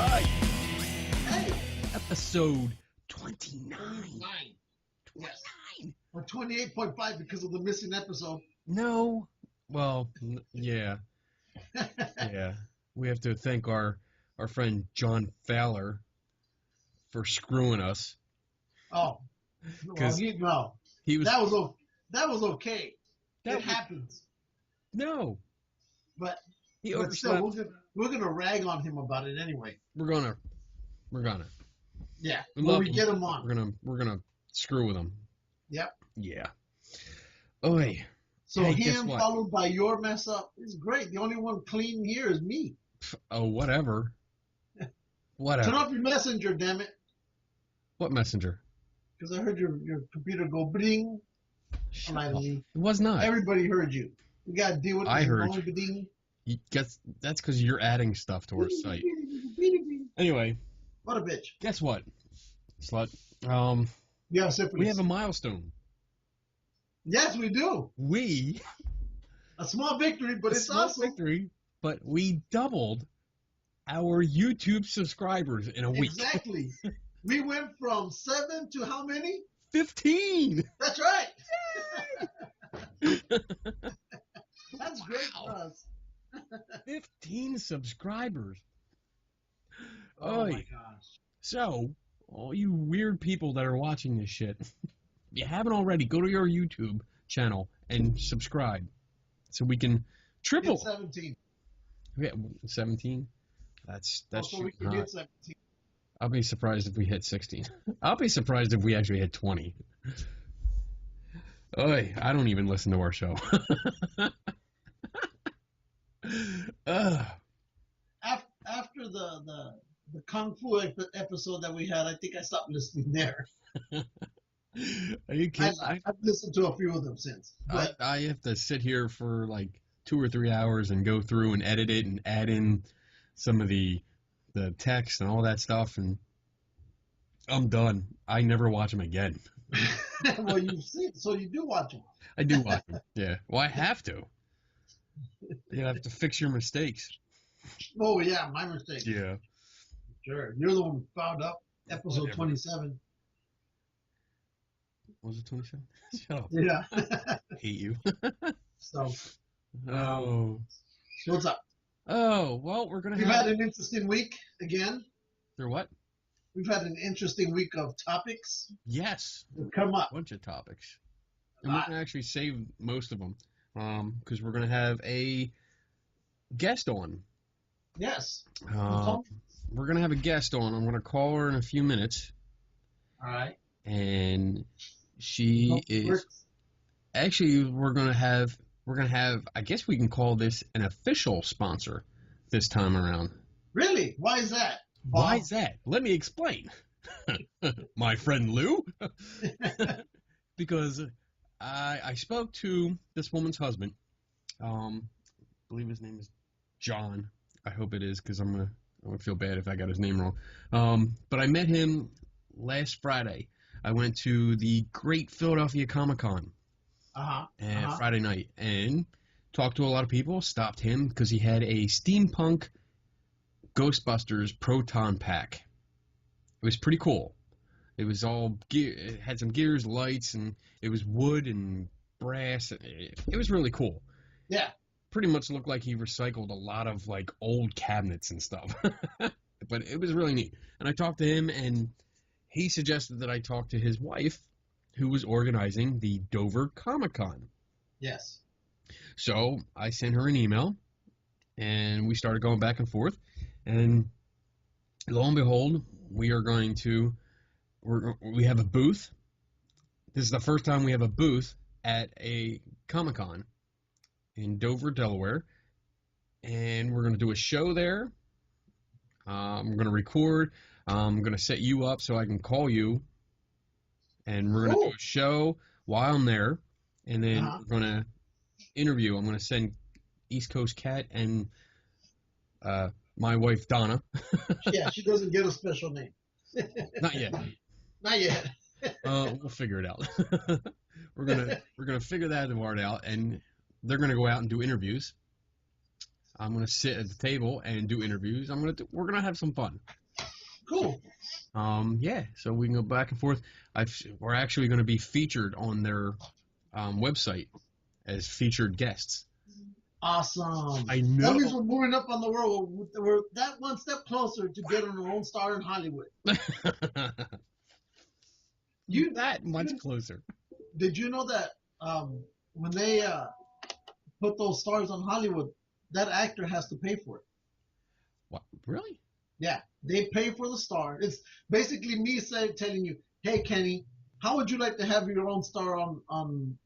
right. Hey. Episode 29. 29. 29. Yes. Or 28.5 because of the missing episode. No. Well, yeah. Yeah. We have to thank our friend John Fowler for screwing us. Oh. Well, he was. That was okay. It happens. No. But overslept. Still, we're gonna rag on him about it anyway. We're gonna. Yeah. When we get him on. We're gonna screw with him. Yep. Yeah. Oi. So hey, him followed by your mess up is great. The only one clean here is me. Oh, whatever. Whatever. Turn off your messenger, damn it. What messenger? Because I heard your computer go bling. It was not. Everybody heard you. You got to deal with it. I heard you. That's because you're adding stuff to our site. Anyway. What a bitch. Guess what, slut? You have syphilis. We have a milestone. Yes, we do. A small victory, but it's awesome. Victory, but we doubled our YouTube subscribers in a week. Exactly. We went from 7 to how many? 15. That's right. That's great for us. 15 subscribers. Oh my gosh. So, all you weird people that are watching this shit, if you haven't already, go to your YouTube channel and subscribe so we can triple. Get 17. Yeah, 17? That's so we can get 17. I'll be surprised if we hit 16. I'll be surprised if we actually hit 20. Oy, I don't even listen to our show. After the Kung Fu episode that we had, I think I stopped listening there. Are you kidding? I've listened to a few of them since. But I have to sit here for like 2 or 3 hours and go through and edit it and add in some of the text and all that stuff, and I'm done. I never watch them again. Well, you've seen, so you do watch them. I do watch them. Yeah. Well, I have to. You have to fix your mistakes. Oh yeah, my mistake. Yeah. Sure. You're the one who found up episode Whatever. 27. Was it 27? Shut up. Yeah. I hate you. So what's up? Oh, well, we're going to We've had an interesting week again. Through what? We've had an interesting week of topics. Yes. That come up. A bunch of topics. And we're going to actually save most of them because we're going to have a guest on. Yes. We're going to have a guest on. I'm going to call her in a few minutes. All right. And she is... Actually, we're going to have, I guess we can call this an official sponsor this time around. Really? Why is that? Why is that? Let me explain. My friend Lou. Because I spoke to this woman's husband. I believe his name is John. I hope it is, because I'm going to feel bad if I got his name wrong. But I met him last Friday. I went to the Great Philadelphia Comic-Con. Friday night, and talked to a lot of people. Stopped him because he had a steampunk Ghostbusters proton pack. It was pretty cool. It was all gear. It had some gears, lights, and it was wood and brass. It was really cool. Yeah. Pretty much looked like he recycled a lot of like old cabinets and stuff. But it was really neat. And I talked to him, and he suggested that I talk to his wife, who was organizing the Dover Comic-Con. Yes. So I sent her an email, and we started going back and forth. And lo and behold, we have a booth. This is the first time we have a booth at a Comic-Con in Dover, Delaware. And we're going to do a show there. I'm going to record. I'm going to set you up so I can call you. And we're going to do a show while I'm there, and then we're going to interview. I'm going to send East Coast Cat and my wife, Donna. Yeah, she doesn't get a special name. Not yet. Not yet. We'll figure it out. We're gonna figure that part out, and they're gonna go out and do interviews. I'm gonna sit at the table and do interviews. We're gonna have some fun. Cool. Yeah, so we can go back and forth. We're actually going to be featured on their website as featured guests. Awesome. I know. That means we're moving up on the world. We're that one step closer to getting our own star in Hollywood. You that much closer. Did you know that when they put those stars on Hollywood, that actor has to pay for it? What? Really? Yeah, they pay for the star. It's basically me telling you, hey, Kenny, how would you like to have your own star on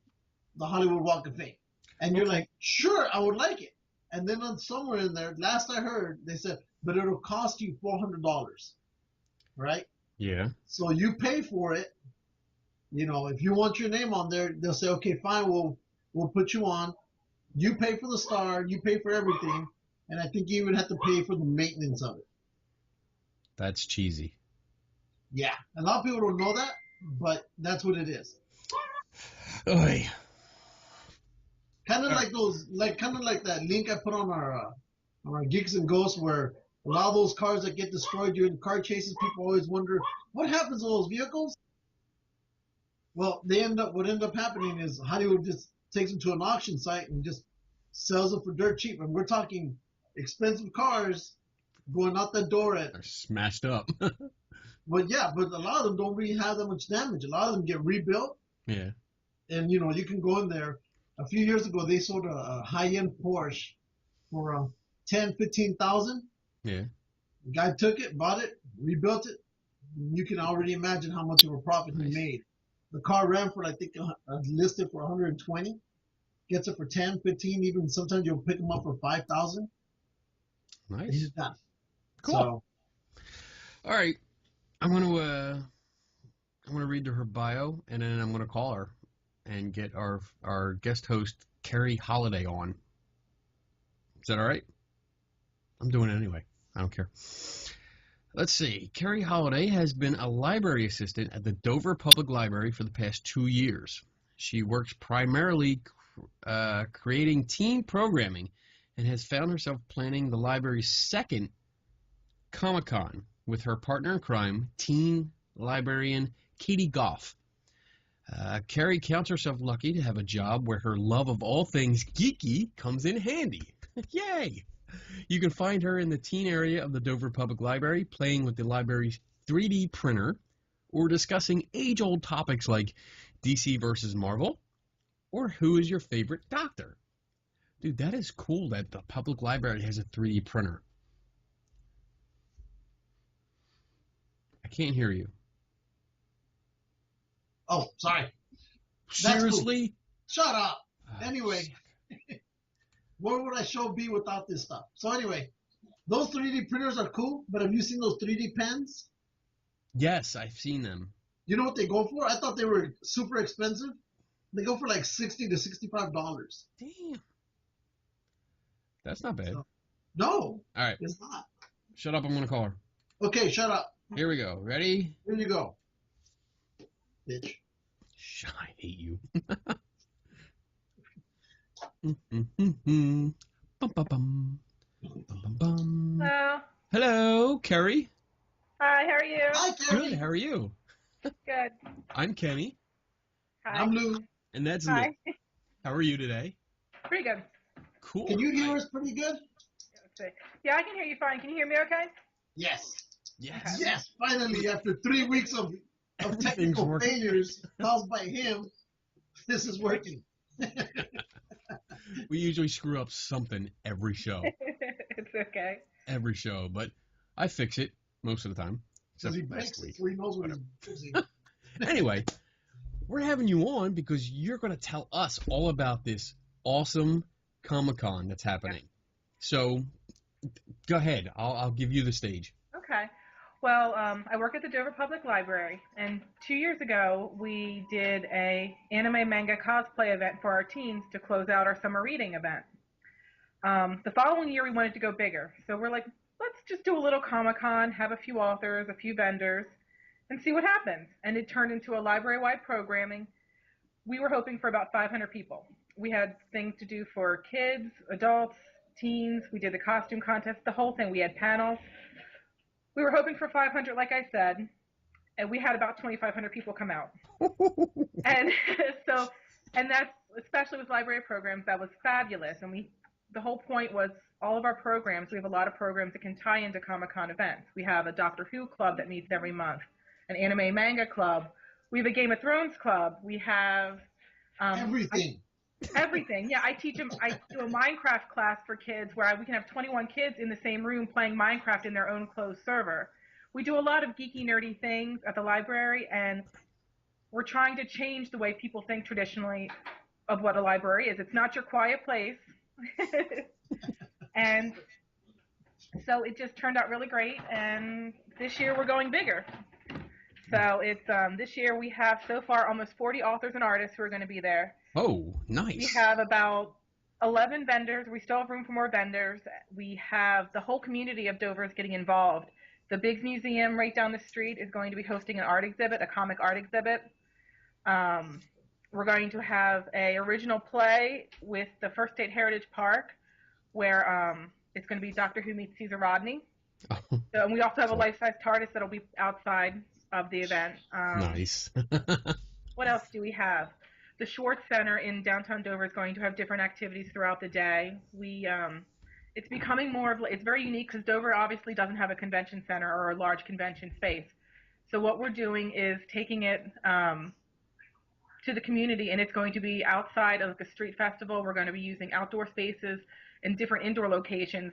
the Hollywood Walk of Fame? And you're like, sure, I would like it. And then on somewhere in there, last I heard, they said, but it'll cost you $400, right? Yeah. So you pay for it. You know, if you want your name on there, they'll say, okay, fine, we'll put you on. You pay for the star, you pay for everything, and I think you even have to pay for the maintenance of it. That's cheesy. Yeah, a lot of people don't know that, but that's what it is. Oy. Kind of like that link I put on our Geeks and Ghosts, where a lot of those cars that get destroyed during car chases, people always wonder what happens to those vehicles. Well, what end up happening is Hollywood just takes them to an auction site and just sells them for dirt cheap. And we're talking expensive cars going out the door at. They're smashed up. But a lot of them don't really have that much damage. A lot of them get rebuilt. Yeah. And you can go in there. A few years ago, they sold a high-end Porsche for $10,000-15,000. Yeah. The guy took it, bought it, rebuilt it. You can already imagine how much of a profit he made. The car ran for, I think, listed for 120. Gets it for 10, 15, even sometimes you'll pick them up for 5,000. Nice. He's done. Cool. So, all right. I'm gonna read her bio, and then I'm gonna call her and get our guest host Kerri Holliday on. Is that all right? I'm doing it anyway. I don't care. Let's see. Kerri Holliday has been a library assistant at the Dover Public Library for the past 2 years. She works primarily creating teen programming and has found herself planning the library's second Comic-Con with her partner in crime, teen librarian Katie Goff. Kerri counts herself lucky to have a job where her love of all things geeky comes in handy. Yay! You can find her in the teen area of the Dover Public Library playing with the library's 3D printer or discussing age-old topics like DC versus Marvel or who is your favorite doctor. Dude, that is cool that the public library has a 3D printer. I can't hear you. oh, sorry. Seriously? Cool. Shut up. Oh, Anyway, where would I show be without this stuff? So anyway, those 3D printers are cool, but have you seen those 3D pens? yes, I've seen them. You know what they go for? I thought they were super expensive. They go for like $60 to $65. Damn. That's not bad. So, no, All right. it's not. Shut up. I'm going to call her. Okay, shut up. Here we go. Ready? Here you go. Bitch. I hate you. Bum, bum, bum. Bum, bum, bum. Hello. Hello, Kerri. Hi, how are you? Hi, Kerri. Good. How are you? Good. I'm Kenny, Hi. I'm Lou. and that's Hi. Lou. How are you today? Pretty good. Cool. Can you hear us pretty good? Let's see. Yeah, I can hear you fine. Can you hear me okay? Yes. Yes. Yes, finally, after 3 weeks of Everything's technical working. failures caused by him, this is working. We usually screw up something every show. It's okay. Every show, but I fix it most of the time. Because Except he for breaks last it, week. so he knows what he's fixing. Anyway, we're having you on because you're going to tell us all about this awesome Comic-Con that's happening. So, go ahead. I'll give you the stage. Okay. Well, I work at the Dover Public Library, and 2 years ago, we did a anime manga cosplay event for our teens to close out our summer reading event. The following year, we wanted to go bigger, so we're like, let's just do a little Comic-Con, have a few authors, a few vendors, and see what happens. And it turned into a library-wide programming. We were hoping for about 500 people. We had things to do for kids, adults, teens. We did the costume contest, the whole thing. We had panels. We were hoping for 500, like I said, and we had about 2,500 people come out. And so, and that's, especially with library programs, that was fabulous. And the whole point was all of our programs, we have a lot of programs that can tie into Comic-Con events. We have a Doctor Who club that meets every month, an anime manga club. We have a Game of Thrones club. We have everything. Everything. Yeah, I do a Minecraft class for kids where we can have 21 kids in the same room playing Minecraft in their own closed server. We do a lot of geeky, nerdy things at the library, and we're trying to change the way people think traditionally of what a library is. It's not your quiet place. And so it just turned out really great, and this year we're going bigger. So it's this year we have so far almost 40 authors and artists who are going to be there. Oh, nice. We have about 11 vendors. We still have room for more vendors. We have the whole community of Dover is getting involved. The Biggs Museum right down the street is going to be hosting an art exhibit, a comic art exhibit. We're going to have a original play with the First State Heritage Park where it's going to be Doctor Who meets Caesar Rodney. Oh. So, and we also have a life-size TARDIS that'll be outside of the event. Nice. What else do we have? The Schwartz Center in downtown Dover is going to have different activities throughout the day. It's becoming more of, it's very unique because Dover obviously doesn't have a convention center or a large convention space. So what we're doing is taking it to the community, and it's going to be outside of the street festival. We're going to be using outdoor spaces and different indoor locations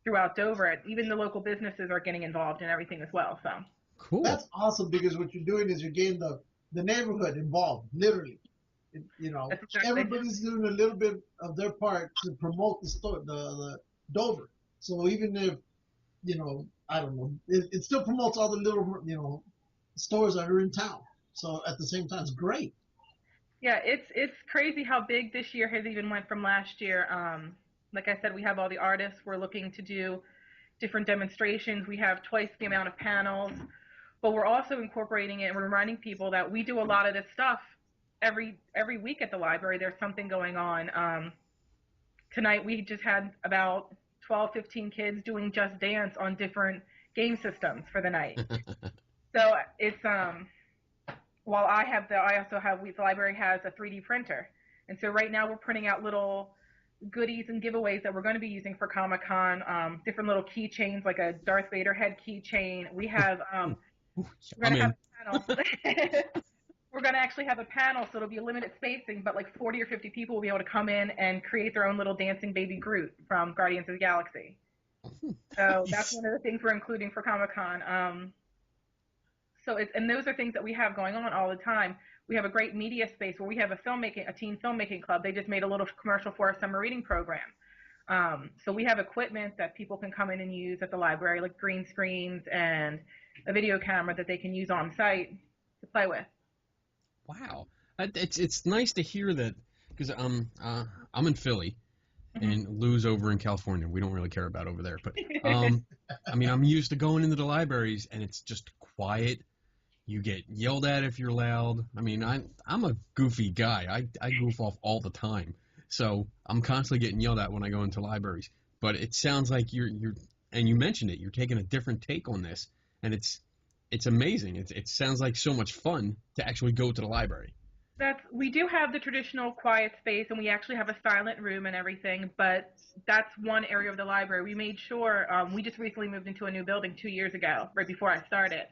throughout Dover. And even the local businesses are getting involved in everything as well. So cool. That's awesome, because what you're doing is you're getting the neighborhood involved, literally. Exactly. Everybody's doing a little bit of their part to promote the Dover. So even if, I don't know, it still promotes all the little, stores that are in town. So at the same time, it's great. Yeah, it's crazy how big this year has even went from last year. Like I said, we have all the artists. We're looking to do different demonstrations. We have twice the amount of panels, but we're also incorporating it, and we're reminding people that we do a lot of this stuff every week at the library. There's something going on. Tonight we just had about 12, 15 kids doing Just Dance on different game systems for the night. So it's while the library has a 3D printer, and so right now we're printing out little goodies and giveaways that we're going to be using for Comic-Con. Different little keychains, like a Darth Vader head keychain. We have we're going to have a panel. We're going to actually have a panel, so it'll be a limited spacing, but like 40 or 50 people will be able to come in and create their own little dancing baby Groot from Guardians of the Galaxy. So that's one of the things we're including for Comic-Con. And those are things that we have going on all the time. We have a great media space where we have a teen filmmaking club. They just made a little commercial for our summer reading program. So we have equipment that people can come in and use at the library, like green screens and a video camera that they can use on site to play with. Wow, it's nice to hear that, because I'm in Philly, and Lou's over in California. We don't really care about over there, but I'm used to going into the libraries and it's just quiet. You get yelled at if you're loud. I'm a goofy guy. I goof off all the time, so I'm constantly getting yelled at when I go into libraries. But it sounds like you're and you mentioned it. You're taking a different take on this, and it's amazing. It sounds like so much fun to actually go to the library. We do have the traditional quiet space, and we actually have a silent room and everything, but that's one area of the library. We made sure, we just recently moved into a new building 2 years ago, right before I started.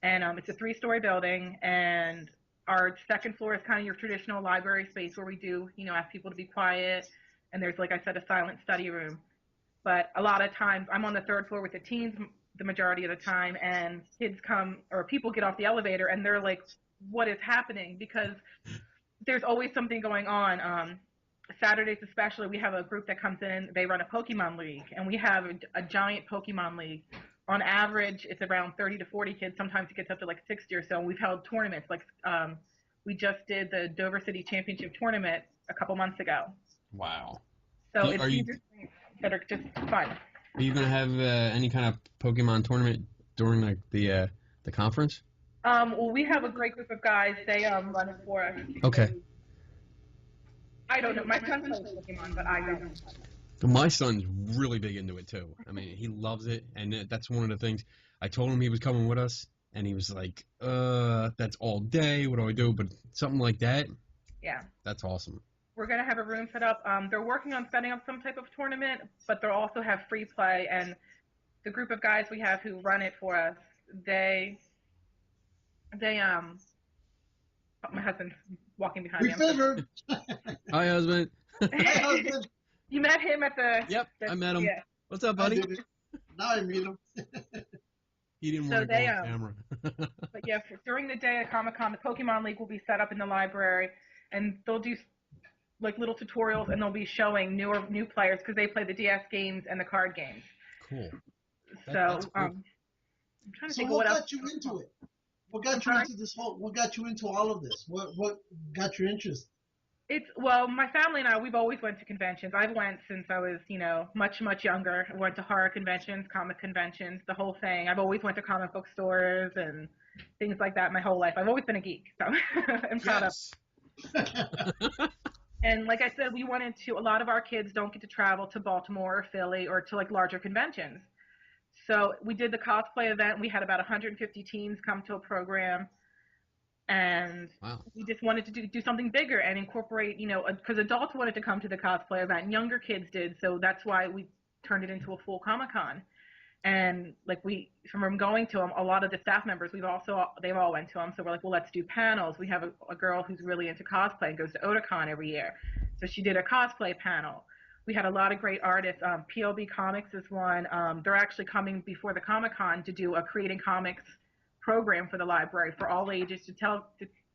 And it's a 3-story building, and our second floor is kind of your traditional library space where we do, ask people to be quiet, and there's, like I said, a silent study room. But a lot of times, I'm on the 3rd floor with the teens the majority of the time, and kids come, or people get off the elevator, and they're like, what is happening? Because there's always something going on. Saturdays especially, we have a group that comes in. They run a Pokemon League, and we have a giant Pokemon League. On average, it's around 30 to 40 kids. Sometimes it gets up to like 60 or so. And we've held tournaments. Like we just did the Dover City Championship tournament a couple months ago. Wow. So it's things that are just fun. Are you going to have any kind of Pokemon tournament during like the conference? Well, we have a great group of guys. They run it for us. Okay. I don't know. My son plays Pokemon, but I don't. My son's really big into it too. I mean, he loves it, and that's one of the things. I told him he was coming with us, and he was like, that's all day. What do I do?" But something like that, Yeah. that's awesome. We're going to have a room set up. They're working on setting up some type of tournament, but they'll also have free play. And the group of guys we have who run it for us, they my husband's walking behind We me. figured. Hi, husband. Hi, husband. You met him at the... Yep, I met him. Yeah. What's up, I buddy? did it. Now I meet him. He didn't So want to go they, on camera. But yeah, during the day at Comic-Con, the Pokemon League will be set up in the library, and they'll do like little tutorials, and they'll be showing new players because they play the DS games and the card games. Cool. So cool. I'm trying to So think what what got else. you into it? What got you into this whole? What got you into all of this? What got your interest? Well, my family and I, we've always went to conventions. I've went since I was, much, much younger. I went to horror conventions, comic conventions, the whole thing. I've always went to comic book stores and things like that my whole life. I've always been a geek, so I'm proud of. And like I said, a lot of our kids don't get to travel to Baltimore or Philly or to like larger conventions. So we did the cosplay event. We had about 150 teams come to a program. And wow. We just wanted to do something bigger and incorporate, because adults wanted to come to the cosplay event and younger kids did. So that's why we turned it into a full Comic-Con. And like from going to them, a lot of the staff members, they've all went to them. So we're like, well, let's do panels. We have a girl who's really into cosplay and goes to Otakon every year. So she did a cosplay panel. We had a lot of great artists. PLB Comics is one. They're actually coming before the Comic-Con to do a Creating Comics program for the library for all ages to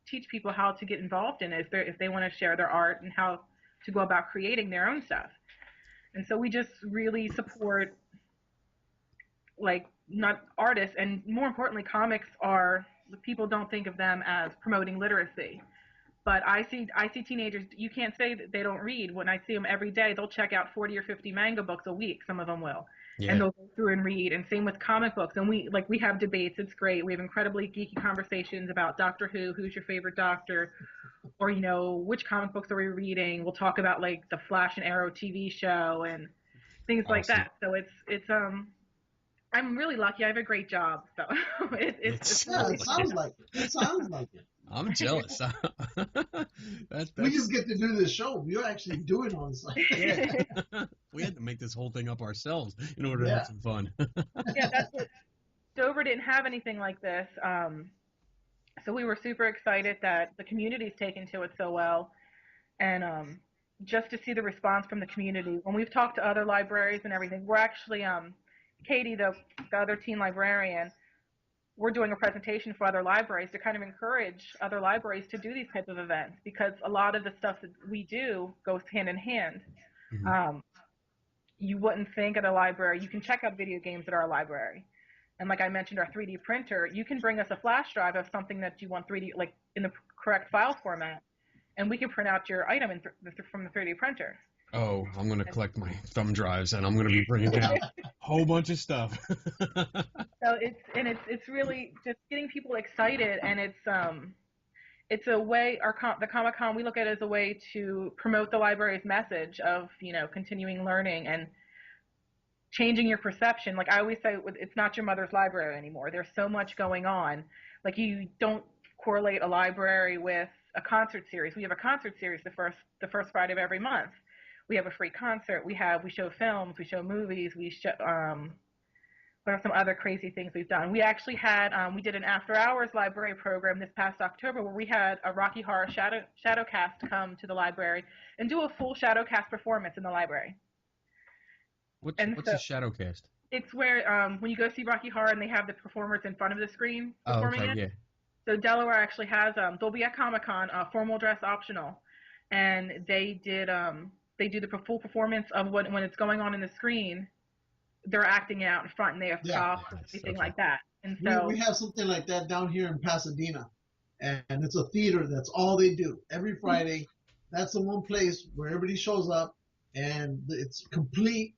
teach people how to get involved in it if they want to share their art and how to go about creating their own stuff. And so we just really support not artists, and more importantly, comics people don't think of them as promoting literacy. But I see teenagers, you can't say that they don't read. When I see them every day, they'll check out 40 or 50 manga books a week, some of them will. Yeah. And they'll go through and read, and same with comic books. And we have debates. It's great. We have incredibly geeky conversations about Doctor Who, who's your favorite Doctor, or which comic books are we reading. We'll talk about like the Flash and Arrow TV show and things like that. So it's I'm really lucky. I have a great job. So it sounds like it. It sounds like it. I'm jealous. We just get to do this show. You're actually doing on site. Yeah. We had to make this whole thing up ourselves in order to have some fun. Yeah, that's what. Dover didn't have anything like this, so we were super excited that the community's taken to it so well, and just to see the response from the community. When we've talked to other libraries and everything, we're actually Katie, the other teen librarian, we're doing a presentation for other libraries to kind of encourage other libraries to do these types of events, because a lot of the stuff that we do goes hand in hand. Mm-hmm. You wouldn't think at a library, you can check out video games at our library. And like I mentioned, our 3D printer, you can bring us a flash drive of something that you want 3D, like in the correct file format, and we can print out your item from the 3D printer. Oh, I'm going to collect my thumb drives, and I'm going to be bringing out a whole bunch of stuff. So it's really just getting people excited, and it's a way, the Comic-Con, we look at it as a way to promote the library's message of, continuing learning and changing your perception. Like I always say, it's not your mother's library anymore. There's so much going on. Like you don't correlate a library with a concert series. We have a concert series the first Friday of every month. We have a free concert. We show films. We show movies. We show what are some other crazy things we've done? We actually had we did an after hours library program this past October where we had a Rocky Horror Shadowcast come to the library and do a full Shadowcast performance in the library. What's a Shadowcast? It's where when you go see Rocky Horror and they have the performers in front of the screen performing it. Yeah. So Delaware actually has they'll be at Comic-Con, formal dress optional, and they do the full performance of when it's going on in the screen. They're acting it out in front, and they have props and everything like that. And so we have something like that down here in Pasadena, and it's a theater. That's all they do every Friday. That's the one place where everybody shows up, and it's complete,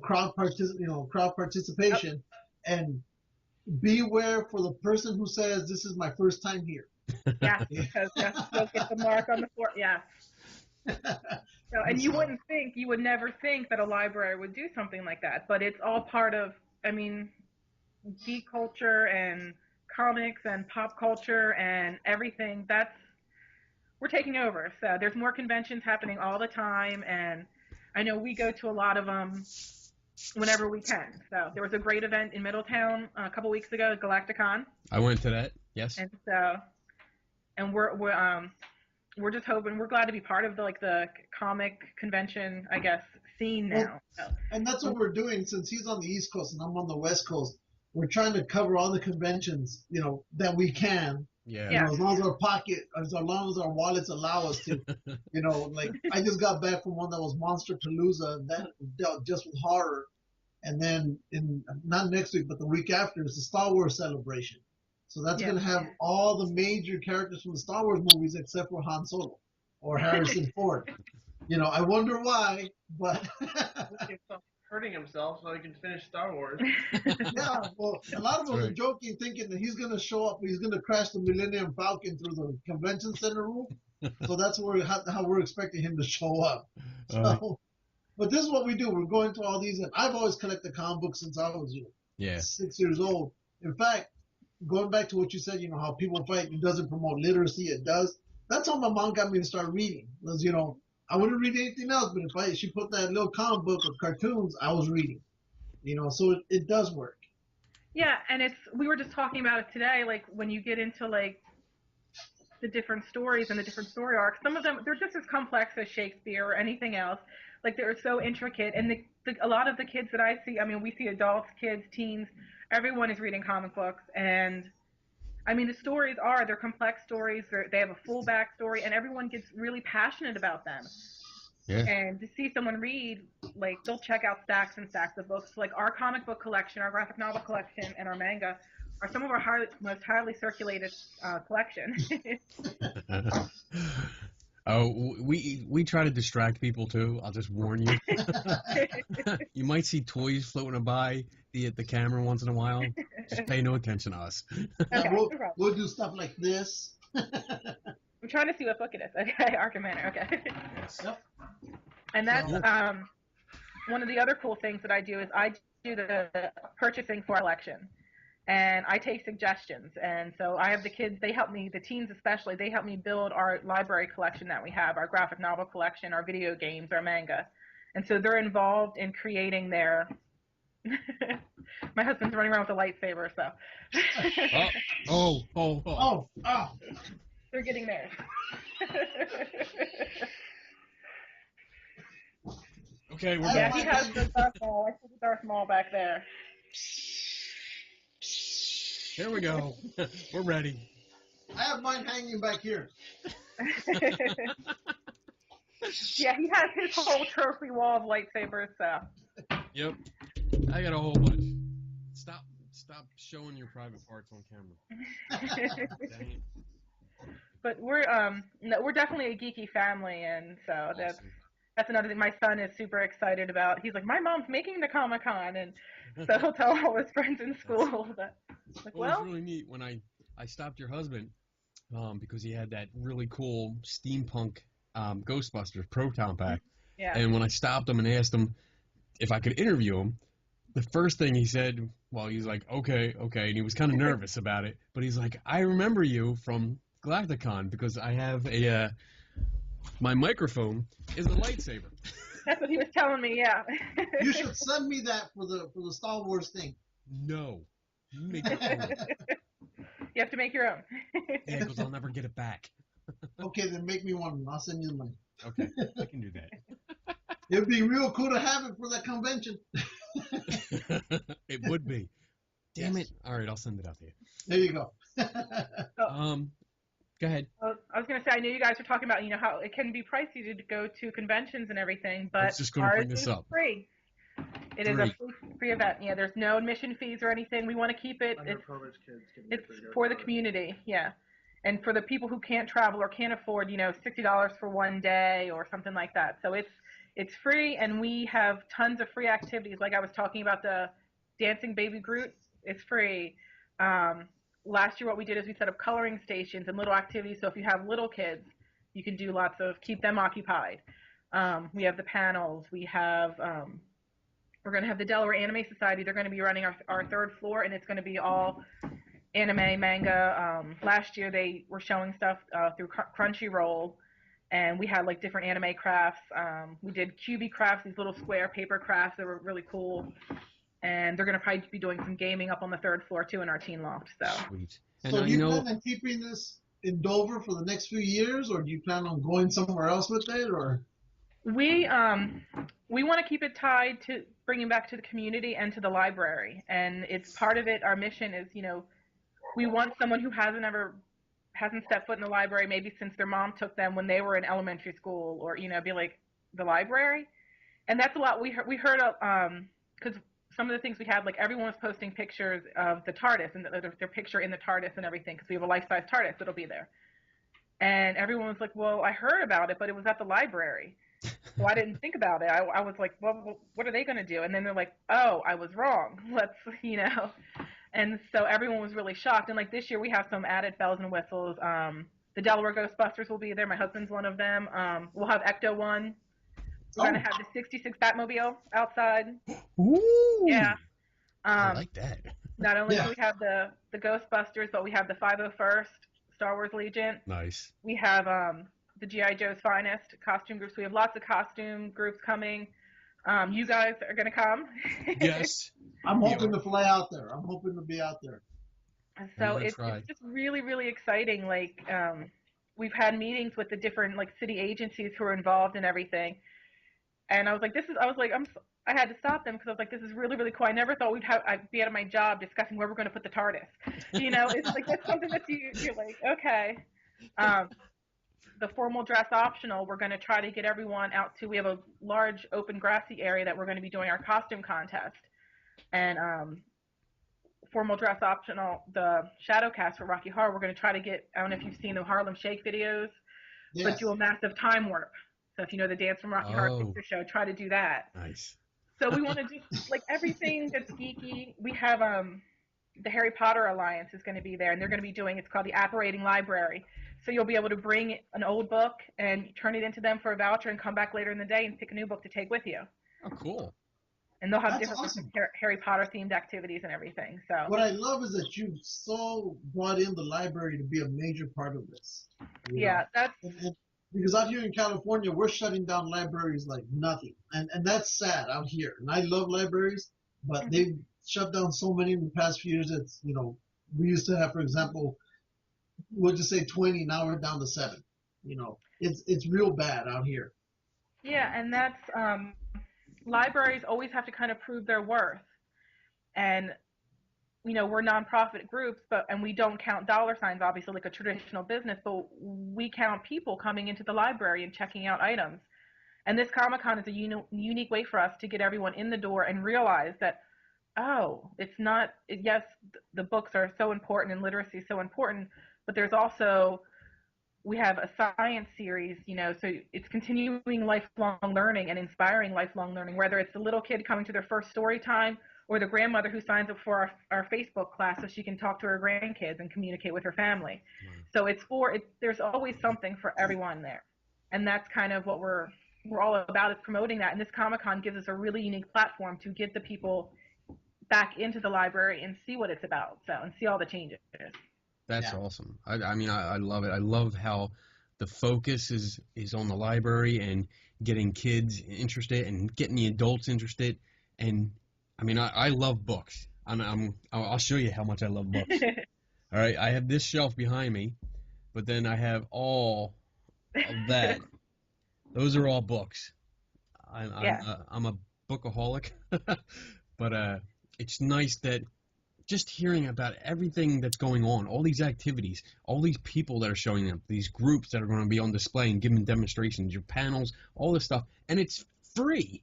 crowd participation. Yep. And beware for the person who says, "This is my first time here." Yeah, because they'll get the mark on the floor. Yeah. So, and you would never think that a library would do something like that, but it's all part of, I mean, geek culture and comics and pop culture and everything. We're taking over. So there's more conventions happening all the time, and I know we go to a lot of them whenever we can. So there was a great event in Middletown a couple weeks ago, Galacticon, I went to that. Yes. and so and we're just hoping, we're glad to be part of the comic convention, I guess, scene now. So, And that's what we're doing since he's on the East Coast and I'm on the West Coast. We're trying to cover all the conventions, that we can. Yeah. As long as long as our wallets allow us to. Like I just got back from one that was Monster Palooza that dealt just with horror, and then not next week but the week after is the Star Wars celebration. So that's going to have all the major characters from the Star Wars movies except for Han Solo or Harrison Ford. I wonder why, but hurting himself so he can finish Star Wars. yeah, well, a lot of us are joking, thinking that he's going to show up, he's going to crash the Millennium Falcon through the convention center room. So that's how we're expecting him to show up. So, but this is what we do. We're going to all these, and I've always collected comic books since I was 6 years old. In fact, going back to what you said, how people fight, it doesn't promote literacy, it does. That's how my mom got me to start reading. Was, I wouldn't read anything else, but if she put that little comic book of cartoons, I was reading. So it does work. Yeah, and we were just talking about it today, like when you get into like the different stories and the different story arcs, some of them, they're just as complex as Shakespeare or anything else. Like they're so intricate, and a lot of the kids that I see, I mean, we see adults, kids, teens, everyone is reading comic books, and I mean, the stories they're complex stories, they have a full backstory, and everyone gets really passionate about them. Yeah. And to see someone read, like, they'll check out stacks and stacks of books. Like, our comic book collection, our graphic novel collection, and our manga are some of our most highly circulated collection. Oh, we try to distract people too. I'll just warn you. You might see toys floating by the camera once in a while. Just pay no attention to us. Okay, we'll do stuff like this. I'm trying to see what book it is. Okay, Archimanor. Okay. Yep. And that's one of the other cool things that I do is I do the purchasing for our collection. And I take suggestions. And so I have the kids, they help me, the teens especially, they help me build our library collection that we have, our graphic novel collection, our video games, our manga. And so they're involved in creating their... My husband's running around with a lightsaber, so... Oh. They're getting theirs. Okay, we're Yeah, back. he has the Darth Maul. I see the Darth Maul back there. Here we go. We're ready. I have mine hanging back here. Yeah, he has his whole trophy wall of lightsabers, so. Yep. I got a whole bunch. Stop showing your private parts on camera. Dang it. But we're definitely a geeky family, and so that's another thing my son is super excited about. He's like, my mom's making the Comic-Con, and so he'll tell all his friends in school that. Like, well, it was really neat when I stopped your husband because he had that really cool steampunk Ghostbusters Proton pack. Yeah. And when I stopped him and asked him if I could interview him, the first thing he said, he's like, okay, and he was kind of nervous about it, but he's like, I remember you from Galacticon because I have my microphone is a lightsaber. That's what he was telling me, yeah. You should send me that for the Star Wars thing. No. You make your own. You have to make your own. Yeah, because I'll never get it back. Okay, then make me one. I'll send you the money. Okay, I can do that. It'd be real cool to have it for that convention. It would be. Damn it. All right, I'll send it out to you. There you go. Go ahead. I was going to say, I know you guys are talking about, how it can be pricey to go to conventions and everything, but just gonna bring this up. Free. It is a free event. Yeah, there's no admission fees or anything. We want to keep it. It's for the community, yeah. And for the people who can't travel or can't afford, $60 for one day or something like that. So it's free, and we have tons of free activities. Like I was talking about the Dancing Baby Groot. It's free. Last year what we did is we set up coloring stations and little activities. So if you have little kids, you can do keep them occupied. We have the panels. We have we're going to have the Delaware Anime Society. They're going to be running our third floor, and it's going to be all anime, manga. Last year they were showing stuff through Crunchyroll, and we had like different anime crafts. We did QB crafts, these little square paper crafts that were really cool. And they're going to probably be doing some gaming up on the third floor too in our teen loft. So. Sweet. And so do you plan on keeping this in Dover for the next few years, or do you plan on going somewhere else with it, or? We want to keep it tied to bringing back to the community and to the library, and it's part of it. Our mission is, we want someone who hasn't stepped foot in the library maybe since their mom took them when they were in elementary school, or be like, the library. And that's a lot we heard because some of the things we had, like everyone was posting pictures of the TARDIS and their picture in the TARDIS and everything, because we have a life-size TARDIS that'll be there. And everyone was like, well, I heard about it, but it was at the library. So I didn't think about it. I was like, well, what are they going to do? And then they're like, oh, I was wrong. Let's. And so everyone was really shocked. And like this year we have some added bells and whistles. The Delaware Ghostbusters will be there. My husband's one of them. We'll have Ecto One. We're going to have the 66 Batmobile outside. Ooh. Yeah. I like that. Not only do we have the Ghostbusters, but we have the 501st Star Wars Legion. Nice. We have the G.I. Joe's finest costume groups. We have lots of costume groups coming. You guys are going to come. Yes. I'm hoping to fly out there. I'm hoping to be out there. So it's just really, really exciting. Like, we've had meetings with the different like city agencies who are involved in everything. And I was like, I had to stop them because I was like, this is really, really cool. I never thought I'd be out of my job discussing where we're going to put the TARDIS. It's like, that's something that you're like, okay. The formal dress optional, we're going to try to get everyone out to, we have a large open grassy area that we're going to be doing our costume contest. And formal dress optional, the shadow cast for Rocky Horror, we're going to try to get, I don't know if you've seen the Harlem Shake videos, but do a massive time warp. So if you know the dance from Rocky Horror Picture Show, try to do that. Nice. So we want to just, like, everything that's geeky. We have the Harry Potter Alliance is going to be there, and they're going to be doing, it's called the Apparating Library. So you'll be able to bring an old book and turn it into them for a voucher and come back later in the day and pick a new book to take with you. Oh, cool. And they'll have different Harry Potter themed activities and everything. So what I love is that you've so brought in the library to be a major part of this. Yeah, that's... Because out here in California, we're shutting down libraries like nothing. And that's sad out here. And I love libraries, but they've shut down so many in the past few years. It's, we used to have, for example, we'll just say 20, now we're down to 7. It's real bad out here. Yeah, and that's, libraries always have to kind of prove their worth. And, we're nonprofit groups, and we don't count dollar signs, obviously, like a traditional business, but we count people coming into the library and checking out items. And this Comic-Con is a unique way for us to get everyone in the door and realize that, it's not, yes, the books are so important and literacy is so important, but there's also, we have a science series, so it's continuing lifelong learning and inspiring lifelong learning, whether it's the little kid coming to their first story time or the grandmother who signs up for our Facebook class so she can talk to her grandkids and communicate with her family. So there's always something for everyone there. And that's kind of what we're all about, is promoting that. And this Comic-Con gives us a really unique platform to get the people back into the library and see what it's about, and see all the changes. That's awesome. I mean, I love it. I love how the focus is on the library and getting kids interested and getting the adults interested. And I mean, I love books. I'll show you how much I love books. All right, I have this shelf behind me, but then I have all of that. Those are all books. I'm a bookaholic, but it's nice that just hearing about everything that's going on, all these activities, all these people that are showing up, these groups that are going to be on display and giving demonstrations, your panels, all this stuff, and it's free.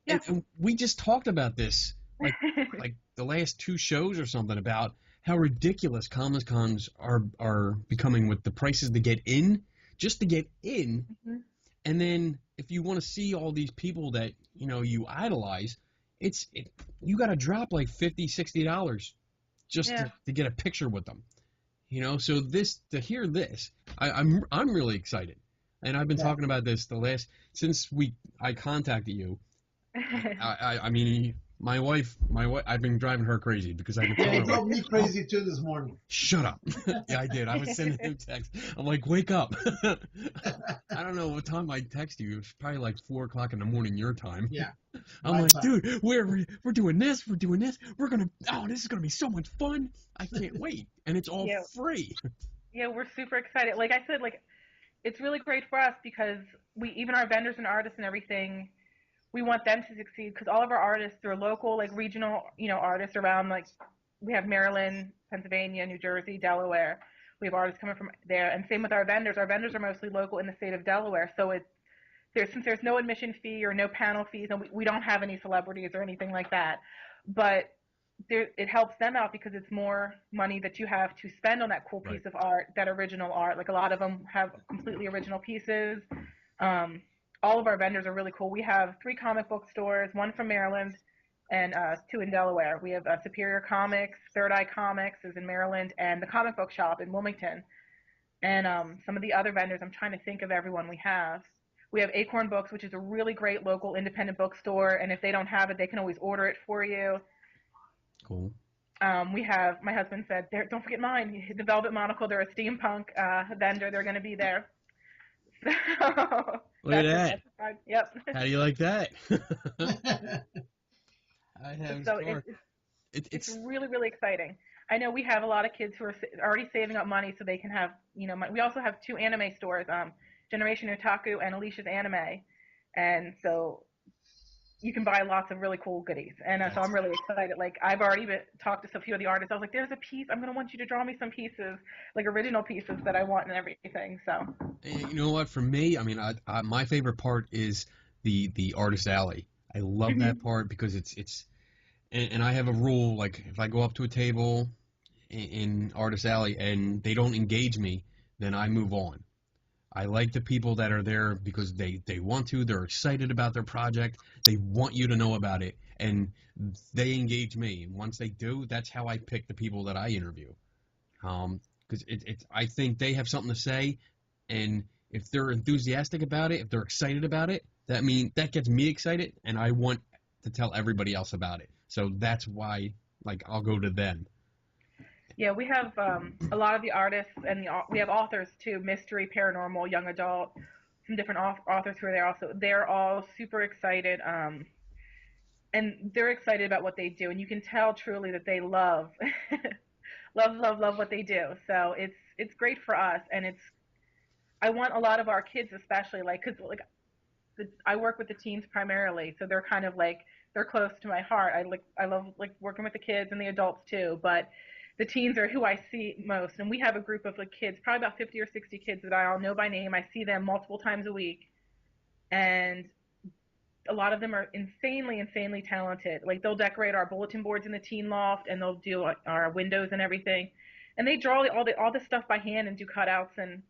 Yeah. And we just talked about this, like the last 2 shows or something, about how ridiculous Comic-Cons are becoming with the prices to get in, just to get in. Mm-hmm. And then if you want to see all these people that, you idolize, you got to drop like $50, $60 just to get a picture with them. So to hear this, I'm really excited. And I've been talking about this since I contacted you. I mean, my wife, I've been driving her crazy because I've been telling her, It drove me crazy too this morning. shut up. Yeah, I did. I was sending him texts. I'm like, wake up. I don't know what time I text you. It's probably like 4 o'clock in the morning your time. Yeah. I'm like, dude, we're doing this. We're doing this. This is gonna be so much fun. I can't wait, and it's all free. Yeah, we're super excited. Like I said, it's really great for us because even our vendors and artists and everything, we want them to succeed because all of our artists are local, like regional, artists around, like we have Maryland, Pennsylvania, New Jersey, Delaware. We have artists coming from there, and same with our vendors. Our vendors are mostly local in the state of Delaware, so since there's no admission fee or no panel fees, and we don't have any celebrities or anything like that, but it helps them out because it's more money that you have to spend on that cool piece of art, that original art. Like a lot of them have completely original pieces. All of our vendors are really cool. We have 3 comic book stores, 1 from Maryland and 2 in Delaware. We have Superior Comics, Third Eye Comics is in Maryland, and the Comic Book Shop in Wilmington. And some of the other vendors, I'm trying to think of everyone we have. We have Acorn Books, which is a really great local independent bookstore, and if they don't have it, they can always order it for you. Cool. We have, my husband said, don't forget mine, the Velvet Monocle. They're a steampunk vendor. They're going to be there. So, look at that. Yep. How do you like that? I have so it's really, really exciting. I know we have a lot of kids who are already saving up money so they can have, we also have 2 anime stores, Generation Otaku and Alicia's Anime. And so you can buy lots of really cool goodies. And so I'm really excited. Like, I've already talked to a few of the artists. I was like, there's a piece. I'm going to want you to draw me some pieces, like original pieces that I want and everything. So. And you know what? For me, I mean, my favorite part is the artist alley. I love that part because it's and I have a rule, like if I go up to a table in artist alley and they don't engage me, then I move on. I like the people that are there because they want to, they're excited about their project, they want you to know about it, and they engage me. And once they do, that's how I pick the people that I interview. Because I think they have something to say, and if they're enthusiastic about it, if they're excited about it, that gets me excited, and I want to tell everybody else about it. So that's why, like, I'll go to them. Yeah, we have a lot of the artists, and we have authors too, mystery, paranormal, young adult, some different authors who are there also. They're all super excited, and they're excited about what they do, and you can tell truly that they love what they do. So it's great for us, and I want a lot of our kids especially, because I work with the teens primarily, so they're kind of like, they're close to my heart. I love working with the kids and the adults too, but the teens are who I see most, and we have a group of kids, probably about 50 or 60 kids that I all know by name. I see them multiple times a week, and a lot of them are insanely talented. Like, they'll decorate our bulletin boards in the teen loft, and they'll do our windows and everything, and they draw all this stuff by hand and do cutouts, and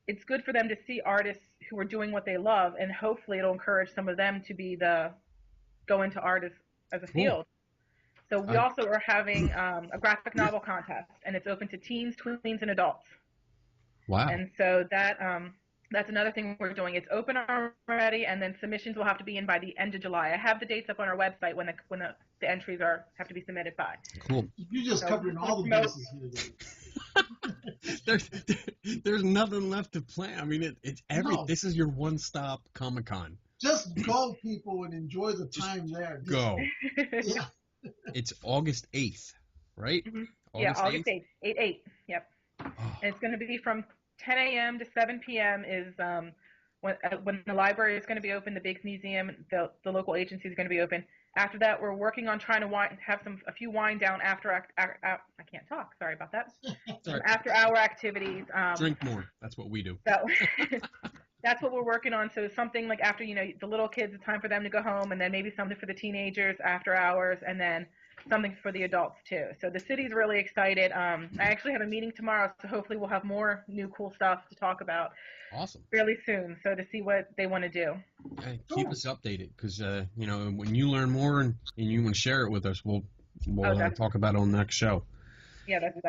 it's good for them to see artists who are doing what they love, and hopefully it'll encourage some of them to go into art as a field. So we also are having a graphic novel contest, and it's open to teens, tweens, and adults. Wow. And so that's another thing we're doing. It's open already, and then submissions will have to be in by the end of July. I have the dates up on our website when the entries have to be submitted by. Cool. You're just covering all the bases here. There's nothing left to plan. I mean, this is your one-stop Comic-Con. Just go, people, and enjoy the time there. Go. Yeah. It's August 8th, right? Mm-hmm. August 8th. 8/8. Yep. Oh. And it's going to be from 10 a.m. to 7 p.m. is when the library is going to be open, the Biggs Museum, the local agency is going to be open. After that, we're working on trying to have a few wind down after I can't talk. Sorry about that. After hour activities. Drink more. That's what we do. That's what we're working on. So something like after, the little kids, it's time for them to go home, and then maybe something for the teenagers after hours, and then something for the adults too. So the city's really excited. I actually have a meeting tomorrow, so hopefully we'll have more new cool stuff to talk about. Awesome. Fairly soon, so to see what they want to do. Keep us updated, because when you learn more and you want to share it with us, we'll talk about it on the next show. Yeah, that's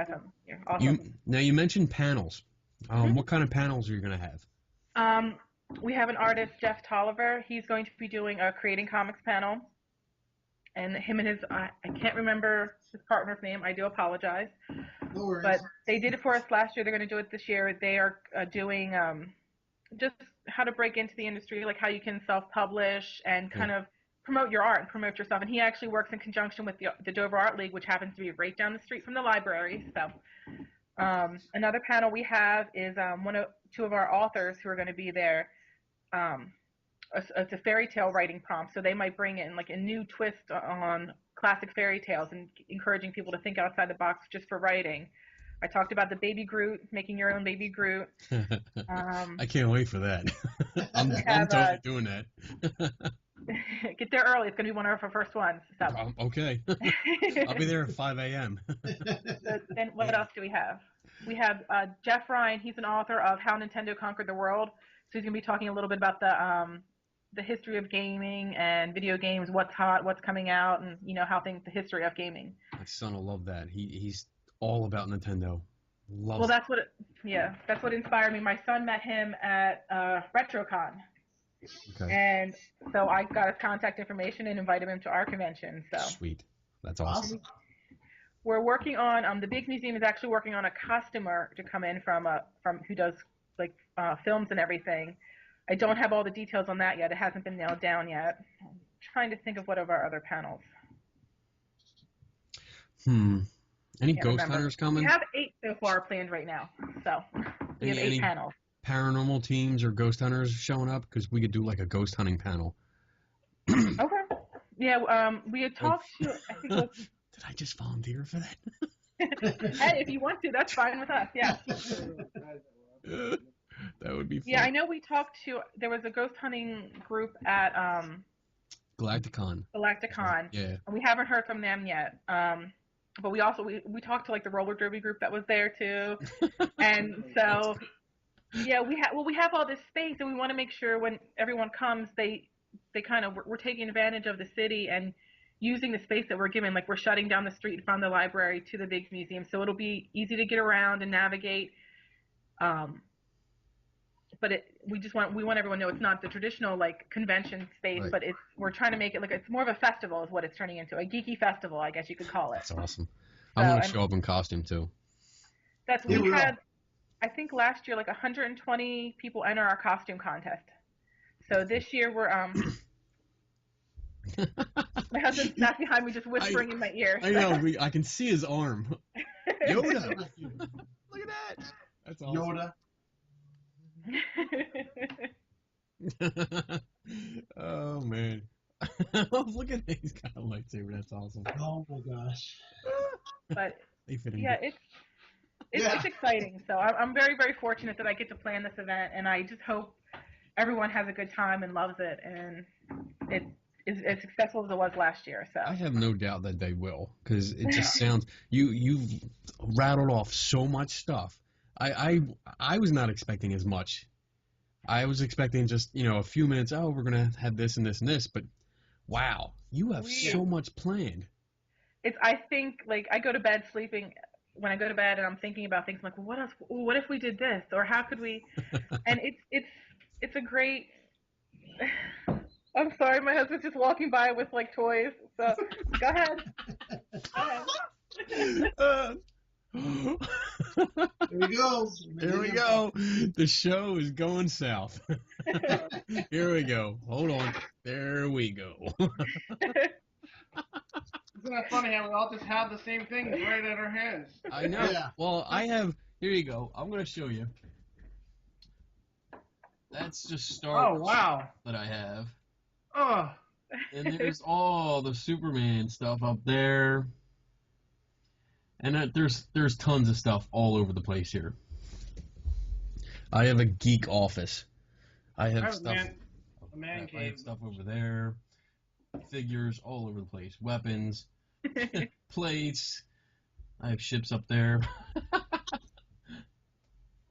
awesome. Now you mentioned panels. What kind of panels are you going to have? We have an artist, Jeff Tolliver. He's going to be doing a creating comics panel. And him and his, I can't remember his partner's name. I do apologize. No worries. But they did it for us last year. They're going to do it this year. They are doing just how to break into the industry, like how you can self-publish and kind of promote your art and promote yourself. And he actually works in conjunction with the Dover Art League, which happens to be right down the street from the library. So another panel we have is two of our authors who are going to be there. It's a fairy tale writing prompt, so they might bring in like a new twist on classic fairy tales and encouraging people to think outside the box just for writing. I talked about the baby Groot, making your own baby Groot. I can't wait for that. I'm totally doing that. Get there early. It's going to be one of our first ones. So. Okay. I'll be there at 5 a.m. So then what else do we have? We have Jeff Ryan. He's an author of How Nintendo Conquered the World. So he's going to be talking a little bit about the history of gaming and video games, what's hot, what's coming out, and how the history of gaming. My son will love that. He's all about Nintendo. Well, that's what inspired me. My son met him at RetroCon. Okay. And so I got his contact information and invited him to our convention. So sweet. That's awesome. We're working on the Big Museum is actually working on a costumer to come in from who does like films and everything. I don't have all the details on that yet. It hasn't been nailed down yet. I'm trying to think of what of our other panels. Any ghost hunters coming? We have 8 so far planned right now. So we have 8 panels. Paranormal teams or ghost hunters showing up? Because we could do like a ghost hunting panel. Okay. Yeah, we had talked to, I think it was... Did I just volunteer for that? Hey, if you want to, that's fine with us, yeah. That would be fun. Yeah, I know we talked to, there was a ghost hunting group at Galacticon. Yeah. And we haven't heard from them yet. But we also, we talked to like the roller derby group that was there too. And so, yeah, we have all this space and we want to make sure when everyone comes, they kind of, we're taking advantage of the city and using the space that we're given. Like we're shutting down the street from the library to the Big Museum. So it'll be easy to get around and navigate. But we want everyone to know it's not the traditional like convention space, right. But we're trying to make it like it's more of a festival is what it's turning into, a geeky festival, I guess you could call it. That's awesome. I want to show up in costume too. We had, I think last year like 120 people enter our costume contest. So this year we're my husband's sat behind me just whispering in my ear. I know, I can see his arm. Yoda. Look at that. That's awesome. Yoda. Oh man. Look at it. He's got a lightsaber. That's awesome. Oh my gosh. But yeah, it's exciting. So I'm very, very fortunate that I get to plan this event, and I just hope everyone has a good time and loves it, and it is as successful as it was last year. So I have no doubt that they will, because it just sounds you've rattled off so much stuff. I was not expecting as much. I was expecting just, a few minutes, we're going to have this and this and this, but wow, you have so much planned. I think, like, I go to bed sleeping, when I go to bed and I'm thinking about things, I'm like, well, what else, what if we did this, or how could we, and it's a great, I'm sorry, my husband's just walking by with, like, toys, so go ahead. Here we go. Here we go. The show is going south. Here we go. Hold on. There we go. Isn't that funny how we all just have the same thing right at our hands? I know. Yeah. Well, I have. Here you go. I'm going to show you. That's just Star Wars that I have. Oh. And there's all the Superman stuff up there. And there's tons of stuff all over the place here. I have a geek office. I have stuff. I have stuff over there. Figures all over the place. Weapons, plates. I have ships up there.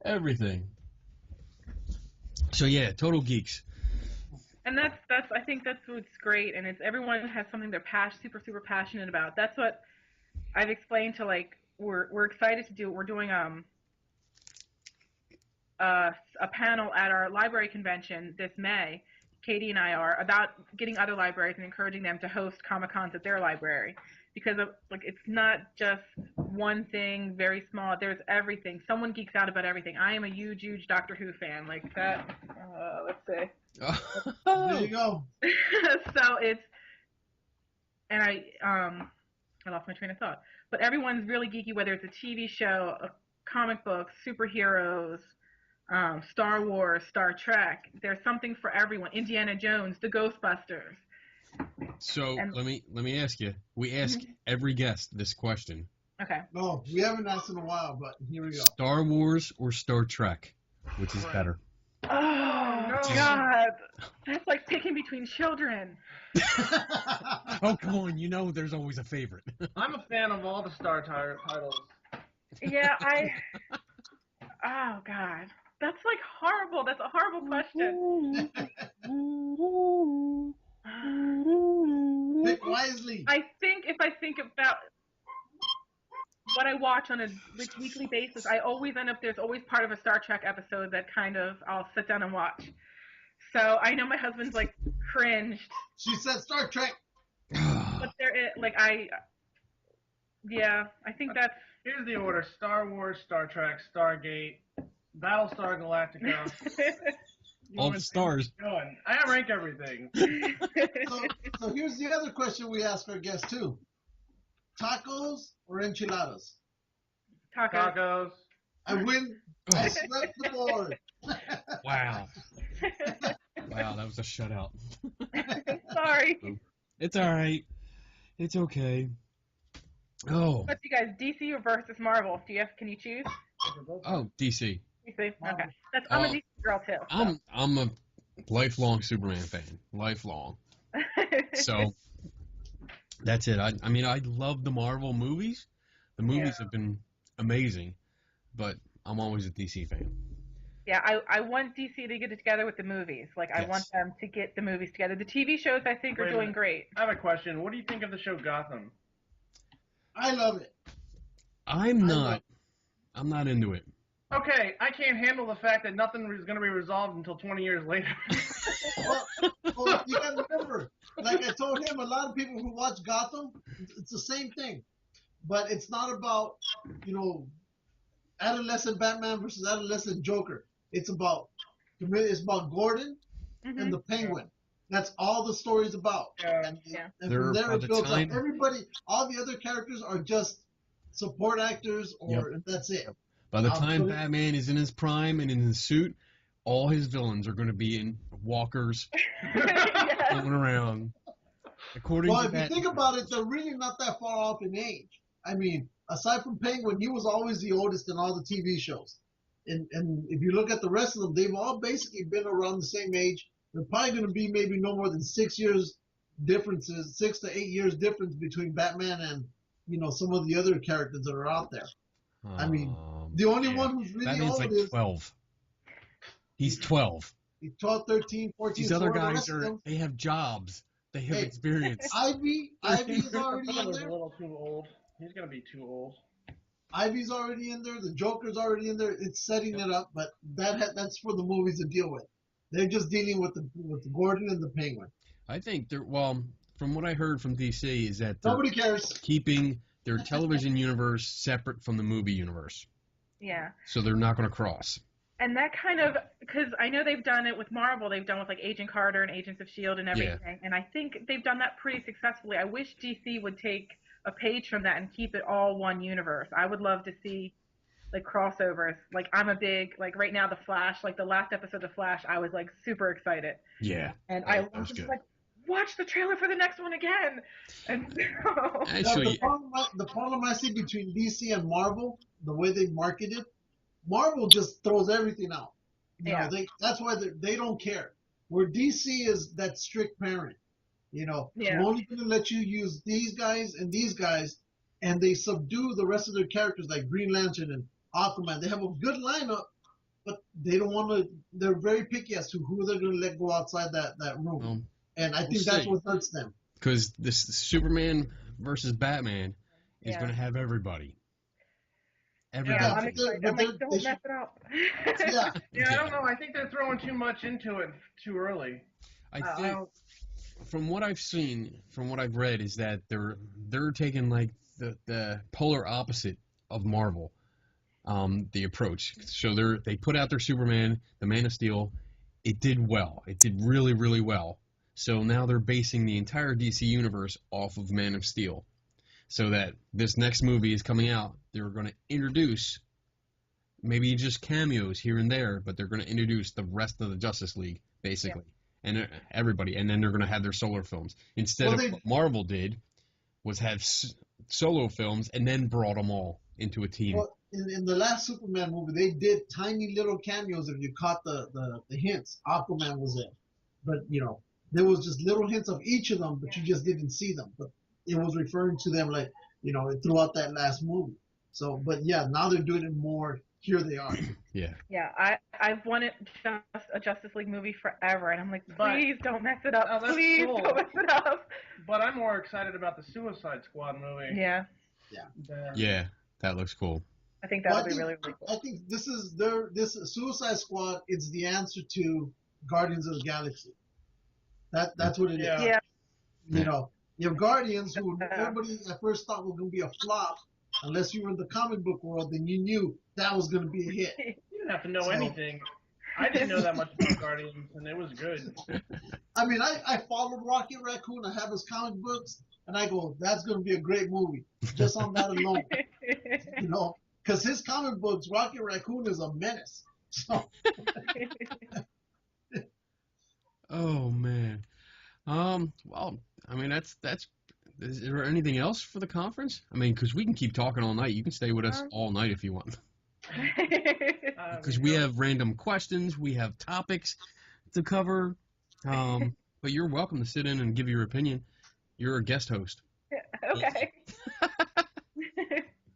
Everything. So yeah, total geeks. And that's I think that's what's great, and it's everyone has something they're super passionate about. That's what I've explained to, like, we're excited to do. We're doing a panel at our library convention this May. Katie and I are about getting other libraries and encouraging them to host Comic-Cons at their library, because of, like, it's not just one thing, very small. There's everything. Someone geeks out about everything. I am a huge Doctor Who fan. Like that. Let's see. There you go. So it's, and I lost my train of thought. But everyone's really geeky, whether it's a TV show, a comic book, superheroes, Star Wars, Star Trek. There's something for everyone. Indiana Jones, the Ghostbusters. So let me ask you. We ask every guest this question. Okay. No, we haven't asked in a while, but here we go. Star Wars or Star Trek, which is better? Oh no. God, that's like picking between children. Oh, come on. You know there's always a favorite. I'm a fan of all the Star titles. Yeah, oh God, that's like horrible. That's a horrible question. Pick wisely. If I think about what I watch on a weekly basis, I always end up, there's always part of a Star Trek episode that kind of I'll sit down and watch. So I know my husband's like cringed. She said Star Trek. But there is, like, I think that's... Here's the order: Star Wars, Star Trek, Stargate, Battlestar Galactica. All the stars. I rank everything. So here's the other question we ask our guests too: tacos or enchiladas? Tacos. I win. I swept the board. Wow. Wow, that was a shutout. Sorry. It's all right. It's okay. Oh. What's you guys, DC or versus Marvel? Can you choose? Oh, DC. DC. Okay. I'm a DC girl too. So. I'm a lifelong Superman fan. Lifelong. So that's it. I mean, I love the Marvel movies. The movies have been amazing, but I'm always a DC fan. Yeah, I want DC to get it together with the movies. Like, I want them to get the movies together. The TV shows, I think, are doing great. I have a question. What do you think of the show Gotham? I love it. I'm not into it. Okay, I can't handle the fact that nothing is going to be resolved until 20 years later. well, you got to remember, like I told him, a lot of people who watch Gotham, it's the same thing. But it's not about, adolescent Batman versus adolescent Joker. It's about Gordon and the Penguin. That's all the story's about. And from there it builds up. Everybody, all the other characters are just support actors, or that's it. By the time Batman is in his prime and in his suit, all his villains are going to be in walkers, going around. According to if you think about it, they're really not that far off in age. I mean, aside from Penguin, he was always the oldest in all the TV shows. And if you look at the rest of them, they've all basically been around the same age. They're probably going to be maybe no more than 6 years differences, 6 to 8 years difference between Batman and, some of the other characters that are out there. I mean, the only one who's really Batman's old like is 12. He's 12. He's 12, 13, 14. These other guys they have jobs. They have experience. Ivy is already in there. A little too old. He's going to be too old. Ivy's already in there. The Joker's already in there. It's setting it up, but that's for the movies to deal with. They're just dealing with the Gordon and the Penguin. I think from what I heard from DC is that nobody cares. Keeping their television universe separate from the movie universe. Yeah. So they're not going to cross. And that kind of, because I know they've done it with Marvel. They've done with like Agent Carter and Agents of S.H.I.E.L.D. and everything. Yeah. And I think they've done that pretty successfully. I wish DC would take a page from that and keep it all one universe. I would love to see like crossovers. Like, I'm a big, like, right now The Flash, like the last episode of Flash, I was like super excited. Yeah. And I was just like, watch the trailer for the next one again. And actually, the problem I see between DC and Marvel, the way they market it, Marvel just throws everything out. You know, that's why they don't care. Where DC is that strict parent. We're only going to let you use these guys, and they subdue the rest of their characters like Green Lantern and Aquaman. They have a good lineup, but they don't want to. They're very picky as to who they're going to let go outside that room. And I think that's what hurts them. Because this Superman versus Batman is going to have everybody. Everybody. Yeah, I'm but excited. they're- I'm but like, they don't should- mess it up. Yeah. Yeah, I don't know. I think they're throwing too much into it too early. I I think don't- from what I've seen, from what I've read, is that they're taking like the polar opposite of Marvel, the approach. So they put out their Superman, the Man of Steel. It did well. It did really, really well. So now they're basing the entire DC universe off of Man of Steel. So that this next movie is coming out, they're going to introduce maybe just cameos here and there, but they're going to introduce the rest of the Justice League, basically. And everybody, and then they're going to have their solo films. Instead of what Marvel did, was have solo films and then brought them all into a team. Well, in the last Superman movie, they did tiny little cameos. If you caught the hints, Aquaman was there, but there was just little hints of each of them, but you just didn't see them. But it was referring to them like throughout that last movie. So, but yeah, now they're doing it more. Here they are. Yeah. Yeah, I've wanted just a Justice League movie forever, and I'm like, But- please don't mess it up. Oh, that's Please cool. don't mess it up. But I'm more excited about the Suicide Squad movie. Yeah, Yeah, that looks cool. I think Well, that'll be really, really cool. I think this Suicide Squad is the answer to Guardians of the Galaxy. That's what it is. Yeah. Yeah. You have Guardians, who everybody at first thought was going to be a flop, unless you were in the comic book world, then you knew that was going to be a hit. You didn't have to know So- anything. I didn't know that much about Guardians, and it was good. I mean, I followed Rocket Raccoon. I have his comic books, and I go, that's going to be a great movie, just on that alone. Because his comic books, Rocket Raccoon is a menace. So, Oh man. Well, I mean that's. Is there anything else for the conference? I mean, because we can keep talking all night. You can stay with us all night if you want. Because we have random questions, we have topics to cover. But you're welcome to sit in and give your opinion. You're a guest host. Okay.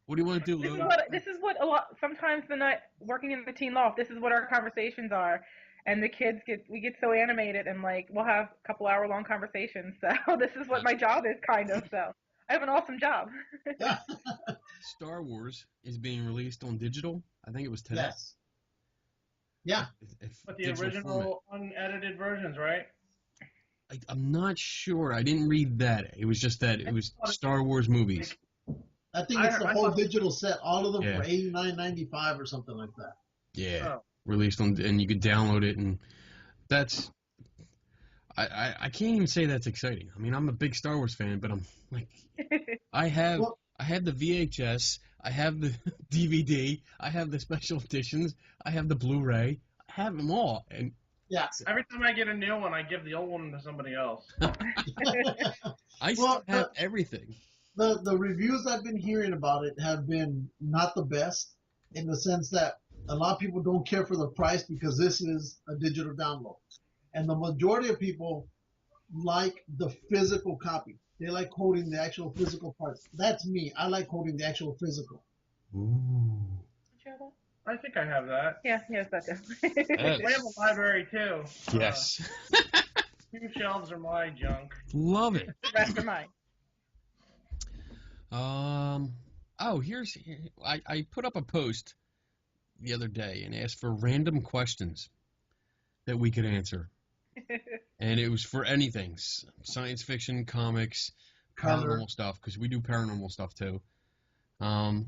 What do you want to do, Lou? This is what a lot. Sometimes the night working in the teen loft, this is what our conversations are, and the kids we get so animated, and like we'll have a couple hour-long conversations. So this is what my job is, kind of. So I have an awesome job. Star Wars is being released on digital. I think it was today. yes. Yeah. But the Digital original unedited versions, right? I'm not sure. I didn't read that. It was just that it was Star Wars movies. I think it's the I whole thought- digital set, all of them Yeah. for $89.95 or something like that. Yeah. Oh. Released on, and you could download it, and that's. I can't even say that's exciting. I mean, I'm a big Star Wars fan, but I'm like, I have the VHS, I have the DVD, I have the special editions, I have the Blu-ray, I have them all, and Yeah. Every time I get a new one, I give the old one to somebody else. I still have everything. The reviews I've been hearing about it have been not the best, in the sense that a lot of people don't care for the price because this is a digital download. And the majority of people like the physical copy. They like holding the actual physical parts. That's me. I like holding the actual physical. Ooh. I think I have that. Yeah, that too. We have a library too. Yes. 2 shelves are my junk. Love it. The rest are mine. I put up a post the other day and asked for random questions that we could answer. And it was for anything, science fiction, comics, paranormal stuff, because we do paranormal stuff too. And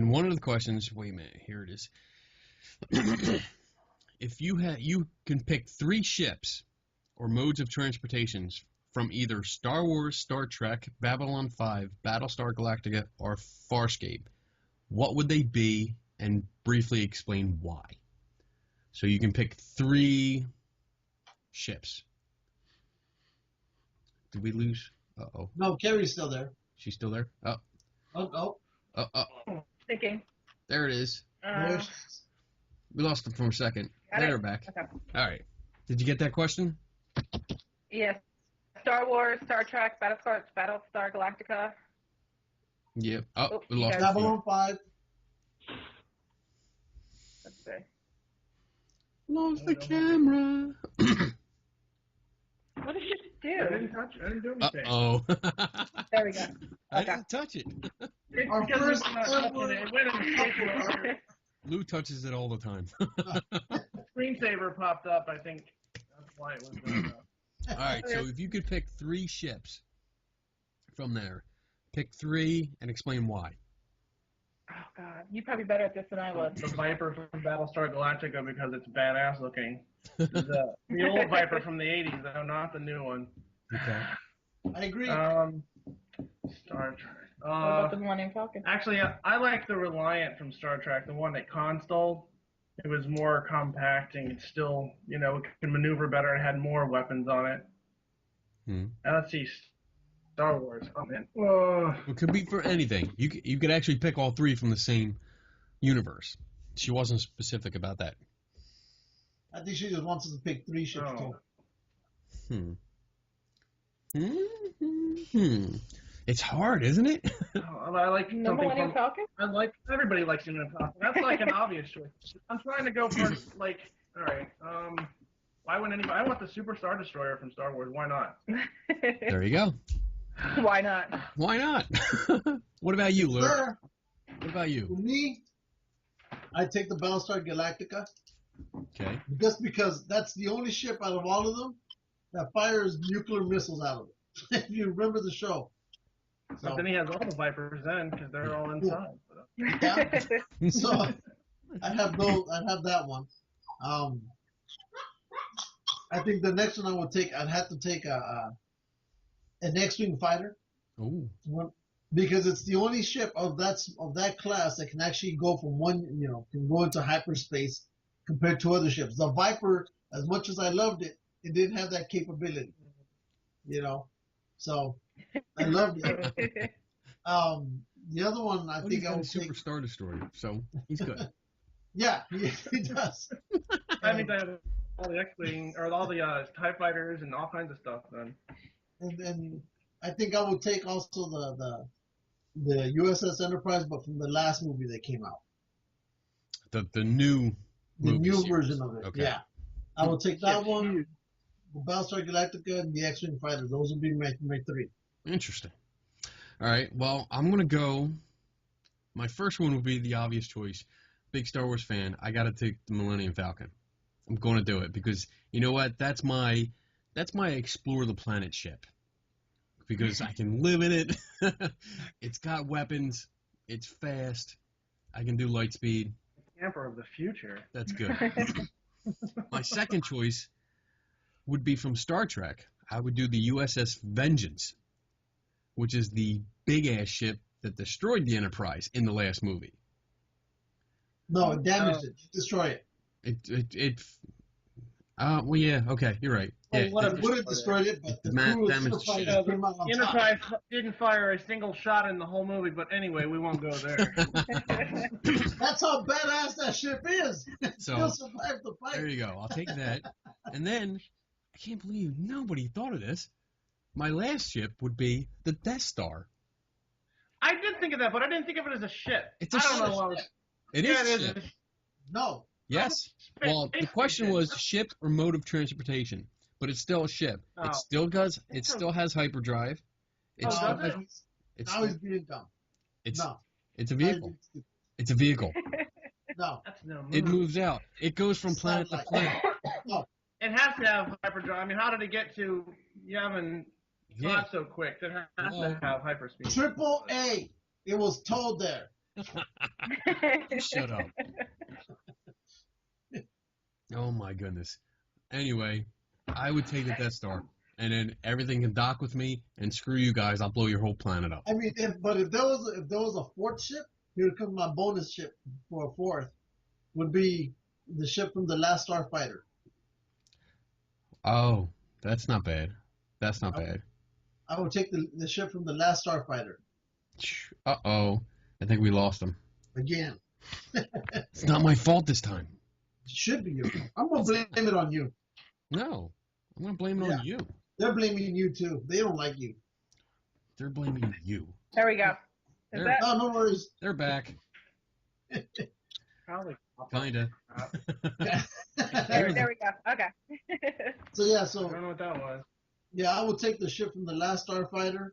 one of the questions, wait a minute, here it is. If you can pick 3 ships or modes of transportations from either Star Wars, Star Trek, Babylon 5, Battlestar Galactica, or Farscape, what would they be, and briefly explain why? So you can pick 3 ships. Did we lose? Uh-oh. No, Kerri's still there. She's still there? Oh. Thinking. There it is. There's- We lost them for a second. Got There, it. we're back. Okay. All right. Did you get that question? Yes. Star Wars, Star Trek, Battlestar Galactica. Yep. Oh, Oh, we you lost guys- them. Babylon 5. Let's see. Lost the camera. What is it? do? I didn't touch it. I didn't do anything. Uh-oh. There we go. I Okay. didn't touch it. It's Our because first it's not touching it. It went in the screensaver. Lou touches it all the time. Screensaver popped up. I think that's why it was doing that. All right, so if you could pick 3 ships from there, pick 3 and explain why. Oh God, you'd probably be better at this than I would. The Viper from Battlestar Galactica because it's badass looking. The old Viper from the 80s, though, not the new one. Okay. I agree. Star Trek. What about the Millennium Falcon? Actually, I like the Reliant from Star Trek, the one that Khan stole. It was more compacting. It's still, it could maneuver better. It had more weapons on it. Let's see. Star Wars. Oh, man. It could be for anything. You could actually pick all 3 from the same universe. She wasn't specific about that. I think she just wants us to pick 3 ships too. It's hard, isn't it? I like The something Millennium from. Falcon? Everybody likes Millennium Falcon. That's like an obvious choice. I'm trying to go for all right. Why wouldn't anybody? I want the Super Star Destroyer from Star Wars. Why not? There you go. Why not? Why not? What about you, Lou? Sir, What about you? for me, I take the Battlestar Galactica Okay. just because that's the only ship out of all of them that fires nuclear missiles out of it. If you remember the show. But then he has all the Vipers then because they're all inside. Yeah. So I'd have that one. I think the next one I'd have to take an X-wing fighter. Oh. Because it's the only ship of that class that can actually go from can go into hyperspace compared to other ships. The Viper, as much as I loved it, it didn't have that capability. So I loved it. The other one I think I would take. Super Star Destroyer, so he's good. Yeah, he does. I mean, they have all the X-wing or all the TIE fighters and all kinds of stuff. Then. And then I think I would take also the USS Enterprise, but from the last movie that came out. The new. The new series. version of it. Okay. Yeah, I will take that one. The Battlestar Galactica and the X-wing fighter. Those would be my 3. Interesting. All right. Well, I'm gonna go. My first one would be the obvious choice. Big Star Wars fan. I gotta take the Millennium Falcon. I'm gonna do it because you know what? That's my explore the planet ship. Because I can live in it. It's got weapons. It's fast. I can do light speed. Camper of the future. That's good. My second choice would be from Star Trek. I would do the USS Vengeance, which is the big-ass ship that destroyed the Enterprise in the last movie. No, it damaged it. Destroy it. Well, yeah, okay, you're right. Yeah, Well, it would have destroyed it, but the crew of damaged Enterprise ship. came out on The top. Enterprise didn't fire a single shot in the whole movie, but anyway, we won't go there. That's how badass that ship is. So, Still survived the there fight. you go. I'll take that. And then, I can't believe nobody thought of this. My last ship would be the Death Star. I did think of that, but I didn't think of it as a ship. It's a I don't ship. know what It yeah, is it a ship. is. No. Yes. Well, the question was ship or mode of transportation, but it's still a ship. Oh. It still has hyperdrive. It Oh, still does has, it? it's Now he's being dumb. it's No. it's a vehicle. It's a vehicle. No. That's no It move. moves out. It goes from planet to planet. It has to have hyperdrive. I mean, how did it get to Yavin Yeah. not so quick? It has to have hyperspeed. Triple A. It was told there. Shut up. Oh my goodness. Anyway, I would take the Death Star, and then everything can dock with me, and screw you guys. I'll blow your whole planet up. I mean, if there was a fourth ship, here comes my bonus ship for a fourth. Would be the ship from the Last Starfighter. Oh, that's not bad. That's not bad. I would take the ship from the Last Starfighter Uh-oh. I think we lost him. again. It's not my fault this time. It should be you. I'm gonna blame it on you. No. I'm going to blame it Yeah. on you. They're blaming you too. They don't like you. They're blaming you. There we go. Is There. that? Oh, no worries. They're back. Probably. Kinda. There we go. Okay. So yeah, I so don't know what that was. Yeah, I would take the ship from the Last Starfighter.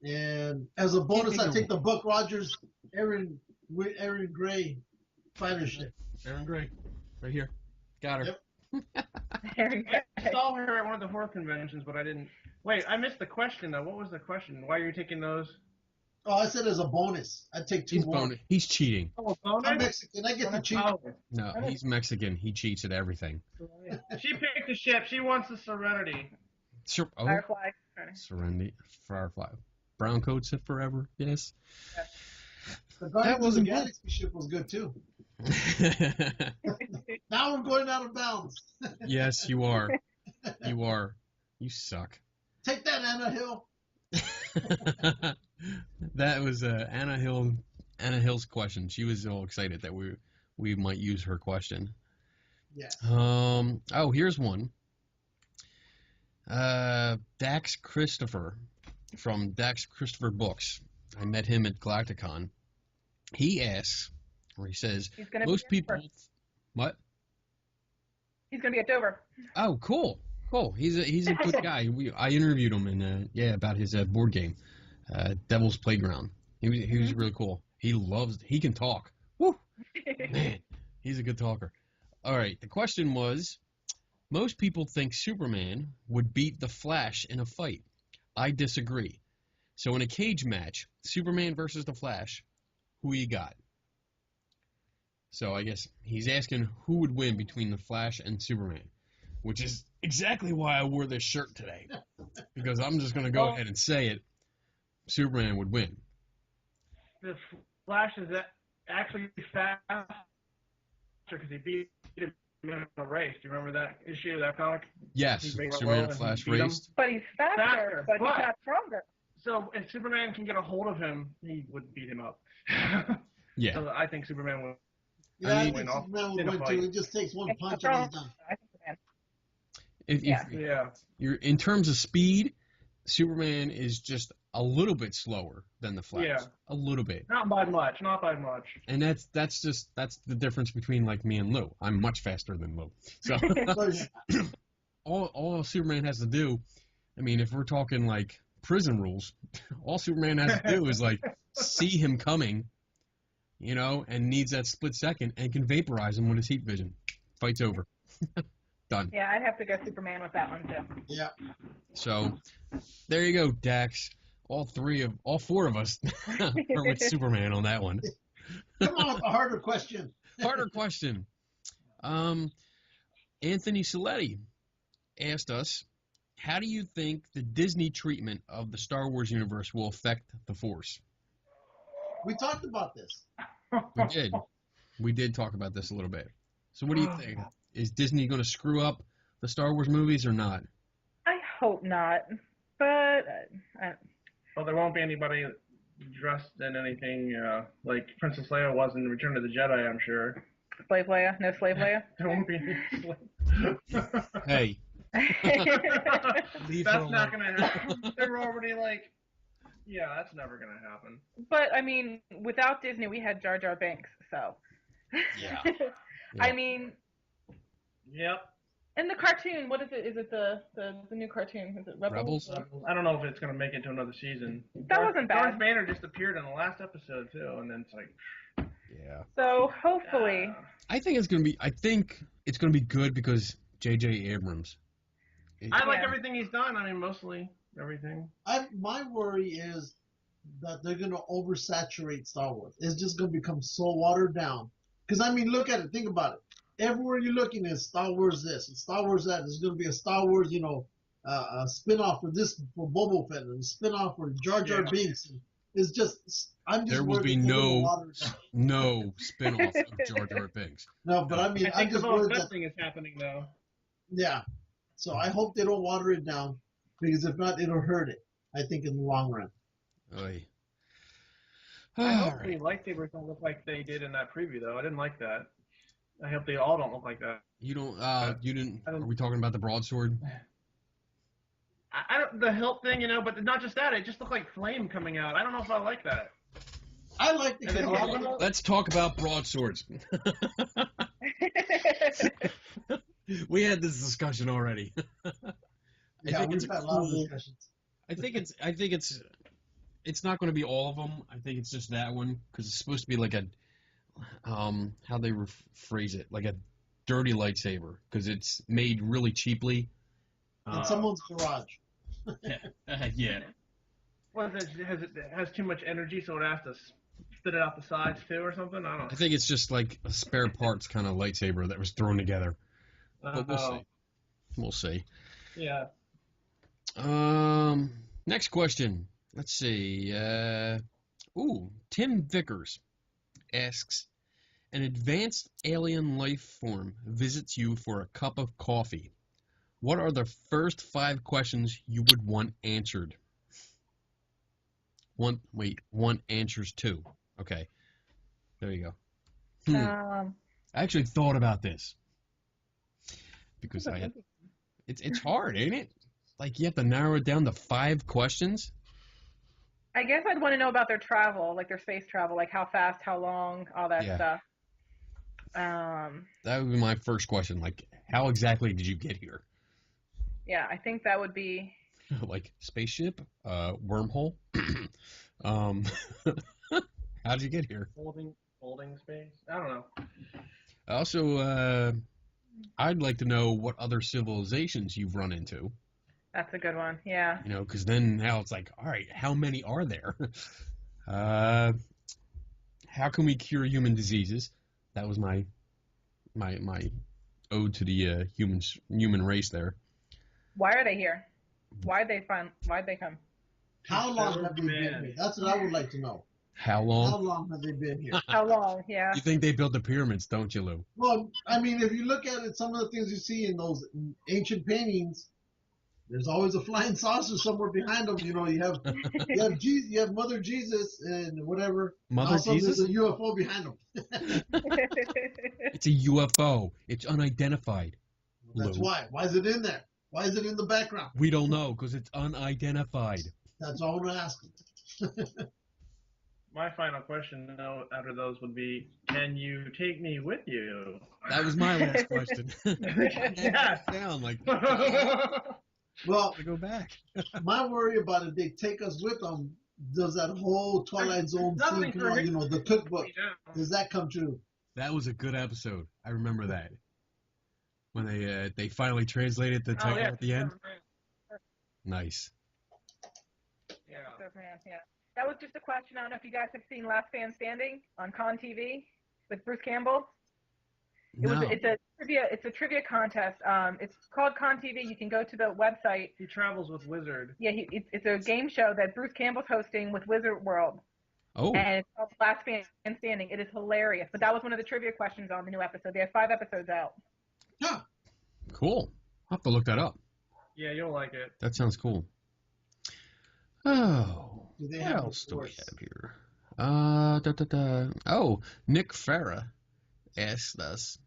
And as a bonus, I take the Buck Rogers, Aaron Gray fighter ship. Aaron Gray, right here. Got her. Yep. I saw her at one of the horror conventions, but I didn't. Wait, I missed the question though. What was the question? Why are you taking those? Oh, I said as a bonus. I'd take two more. He's cheating. Oh, bonus? I'm Mexican. I get to cheat. Oh. No, he's Mexican. He cheats at everything. She picked the ship. She wants the Serenity. Firefly. Serenity. Firefly. Brown coats it forever. Yes. The Guardians of the Galaxy ship was good too. Now we're going out of bounds. Yes, you are. You are. You suck. Take that, Anna Hill. That was Anna Hill's question. She was all excited that we might use her question. Yes. Oh, here's one. Dax Christopher from Dax Christopher Books. I met him at Galacticon. He asks, or he says, most people. What? He's gonna be at Dover. Oh, cool. He's a good guy. I interviewed him and about his board game, Devil's Playground. He was really cool. He can talk. Woo, man, he's a good talker. All right, the question was, most people think Superman would beat the Flash in a fight. I disagree. So in a cage match, Superman versus the Flash, who you got? So I guess he's asking who would win between the Flash and Superman, which is exactly why I wore this shirt today, because I'm just going to go ahead and say it. Superman would win. The Flash is actually faster because he beat him in a race. Do you remember that issue of that comic? Yes, Superman and Flash raced. But he's faster, but he's not stronger. So if Superman can get a hold of him, he would beat him up. Yeah. So I think Superman would. Yeah, I think Superman would win too. It just takes one punch and he's done. If you're in terms of speed, Superman is just a little bit slower than the Flash. Yeah. A little bit. Not by much. And that's the difference between like me and Lou. I'm much faster than Lou. So all Superman has to do, I mean, if we're talking like prison rules, all Superman has to do is like see him coming, and needs that split second and can vaporize him with his heat vision. Fight's over. Done. Yeah, I'd have to go Superman with that one too. Yeah. So there you go, Dax. All four of us are with Superman on that one. Come on with a harder question. Harder question. Anthony Saletti asked us, how do you think the Disney treatment of the Star Wars universe will affect the Force? We talked about this. We did talk about this a little bit. So what do you think? Is Disney going to screw up the Star Wars movies or not? I hope not, but well, there won't be anybody dressed in anything like Princess Leia was in Return of the Jedi, I'm sure. Slave Leia? No Slave Leia? There won't be any Hey. That's not going to happen. They're already like, yeah, that's never going to happen. But, I mean, without Disney, we had Jar Jar Binks, so. Yeah. I mean. Yep. And the cartoon, what is it? Is it the new cartoon? Is it Rebels? I don't know if it's going to make it to another season. That wasn't bad. Darth Vader just appeared in the last episode, too, and then it's like. Yeah. So, hopefully. I think it's going to be good because J.J. Abrams. I like everything he's done. I mean, mostly everything. My worry is that they're going to oversaturate Star Wars. It's just going to become so watered down. Because, I mean, look at it. Think about it. Everywhere you're looking is Star Wars this and Star Wars that. There's going to be a Star Wars, a spin-off for this, for Boba Fett, and a spin-off for Jar Jar Binks. And it's just, there will be no spin-off of Jar Jar Binks. No, but I mean, I'm just worried that thing is happening, though. Yeah. So I hope they don't water it down, because if not, it'll hurt it, I think, in the long run. Oy. I hope the lightsabers don't look like they did in that preview, though. I didn't like that. I hope they all don't look like that. You don't. You didn't. Are we talking about the broadsword? I don't. The hilt thing, but not just that. It just looked like flame coming out. I don't know if I like that. I like the. Let's talk about broadswords. We had this discussion already. Yeah, think we've it's a had a lot of cool. discussions. I think it's not going to be all of them. I think it's just that one because it's supposed to be like a how they phrase it, like a dirty lightsaber because it's made really cheaply. In someone's garage. Yeah. What is it? Has too much energy, so it has to spit it out the sides too, or something? I don't I think it's just like a spare parts kind of lightsaber that was thrown together. know. But we'll see. We'll see. Yeah. Next question. Let's see. Tim Vickers asks, an advanced alien life form visits you for a cup of coffee. What are the first 5 questions you would want answered? One answers 2. Okay. There you go. I actually thought about this. Because it's hard, ain't it? Like you have to narrow it down to 5 questions. I guess I'd want to know about their travel, like their space travel, like how fast, how long, all that stuff. That would be my first question. Like, how exactly did you get here? Yeah, I think that would be like spaceship, wormhole. How'd you get here? Folding space. I don't know. Also, I'd like to know what other civilizations you've run into. That's a good one. Yeah. You know, because then now it's like, all right, how many are there? How can we cure human diseases? That was my ode to the human race there. Why are they here? Why'd they come? How long have they been here? That's what I would like to know. How long? How long have they been here? How long? Yeah. You think they built the pyramids, don't you, Lou? Well, I mean, if you look at it, some of the things you see in those ancient paintings, there's always a flying saucer somewhere behind them. You know, you have you have Mother Jesus and whatever. Mother also, Jesus? There's a UFO behind them. It's a UFO. It's unidentified. That's Lou. why. Why is it in there? Why is it in the background? We don't know because it's unidentified. That's all we're asking. My final question, though, after those would be, can you take me with you? That was my last question. Yes. Down like. Well, to go back. my worry about if they take us with them, does that whole Twilight Zone scene come out, you know, the cookbook, does that come true? That was a good episode. I remember that. When they finally translated the title at the end. Nice. Yeah. That was just a question. I don't know if you guys have seen Last Man Standing on Con TV with Bruce Campbell. It's a trivia contest. It's called Con TV. You can go to the website. He travels with Wizard. Yeah, it's a game show that Bruce Campbell's hosting with Wizard World. Oh. And it's called Last Man Standing. It is hilarious. But that was one of the trivia questions on the new episode. They have 5 episodes out. Huh. Cool. I'll have to look that up. Yeah, you'll like it. That sounds cool. Oh. Do they What have else do we have here? Oh, Nick Farah asked us,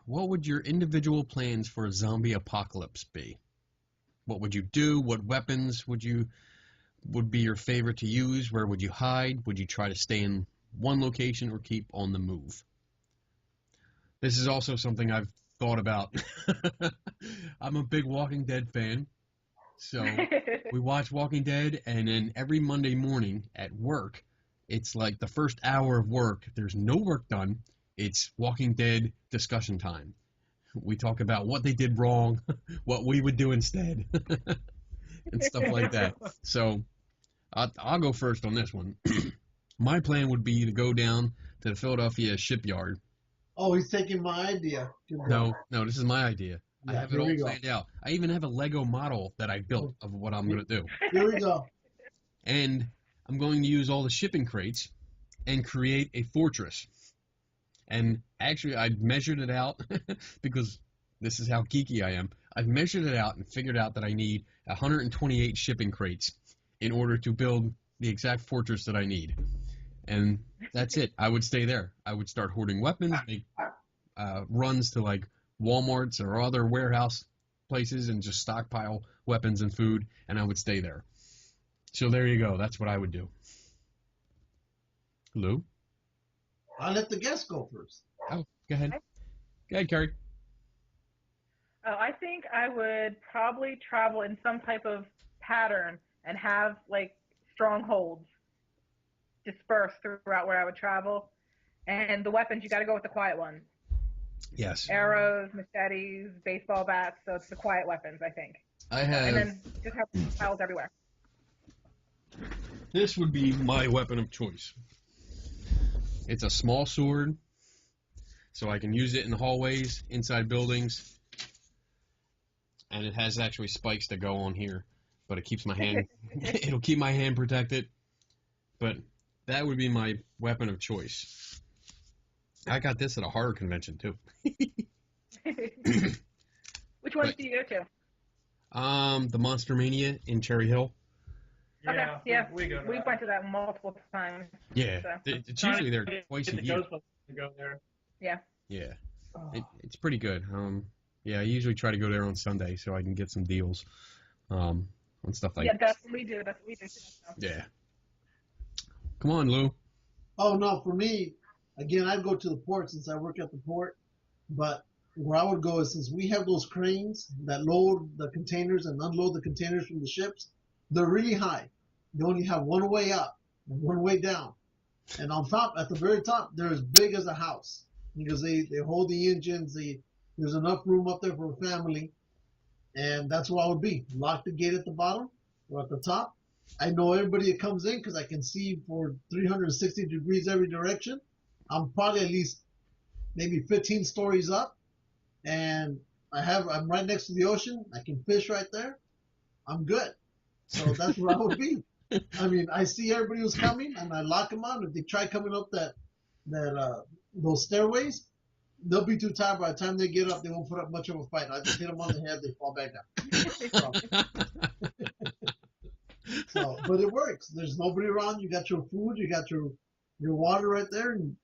what would your individual plans for a zombie apocalypse be? What would you do? What weapons would be your favorite to use? Where would you hide? Would you try to stay in one location or keep on the move? This is also something I've thought about. I'm a big Walking Dead fan. So we watch Walking Dead, and then every Monday morning at work, it's like the first hour of work, there's no work done. It's Walking Dead discussion time. We talk about what they did wrong, what we would do instead, and stuff like that. So I'll go first on this one. My plan would be to go down to the Philadelphia shipyard. Oh, he's taking my idea. No, this is my idea. Yeah, I have it all planned out. I even have a Lego model that I built of what I'm going to do. Here we go. And I'm going to use all the shipping crates and create a fortress. And actually, I measured it out because this is how geeky I am. I've measured it out and figured out that I need 128 shipping crates in order to build the exact fortress that I need. And that's it. I would stay there. I would start hoarding weapons, make runs to like Walmarts or other warehouse places and just stockpile weapons and food, and I would stay there. So there you go. That's what I would do. Lou? I'll let the guest go first. Oh, go ahead. Go ahead, Kerri. Oh, I think I would probably travel in some type of pattern and have like strongholds dispersed throughout where I would travel. And the weapons, you got to go with the quiet ones. Yes. Arrows, machetes, baseball bats. So it's the quiet weapons, I think. I And have. then just have piles everywhere. This would be my weapon of choice. It's a small sword, so I can use it in the hallways, inside buildings, and it has actually spikes that go on here, but it keeps my hand. It'll keep my hand protected. But that would be my weapon of choice. I got this at a horror convention too. Which ones do you go to? The Monster Mania in Cherry Hill. Okay, yeah. We've went to that multiple times. Yeah, So. it's usually there twice a year. To go there. Yeah. Yeah, it's pretty good. Yeah, I usually try to go there on Sunday so I can get some deals, on stuff like. Yeah, that's what we do. That's what we do. So. Yeah. Come on, Lou. Oh no, for me, again, I'd go to the port since I work at the port. But where I would go is since we have those cranes that load the containers and unload the containers from the ships, they're really high. They only have one way up and one way down. And on top, at the very top, they're as big as a house because they hold the engines. There's enough room up there for a family. And that's where I would be. Lock the gate at the bottom or at the top. I know everybody that comes in because I can see for 360 degrees every direction. I'm probably at least maybe 15 stories up. And I'm right next to the ocean. I can fish right there. I'm good. So that's where I would be. I mean, I see everybody who's coming, and I lock them out. If they try coming up those stairways, they'll be too tired. By the time they get up, they won't put up much of a fight. I just hit them on the head, they fall back down. But it works. There's nobody around. You got your food, you got your water right there, and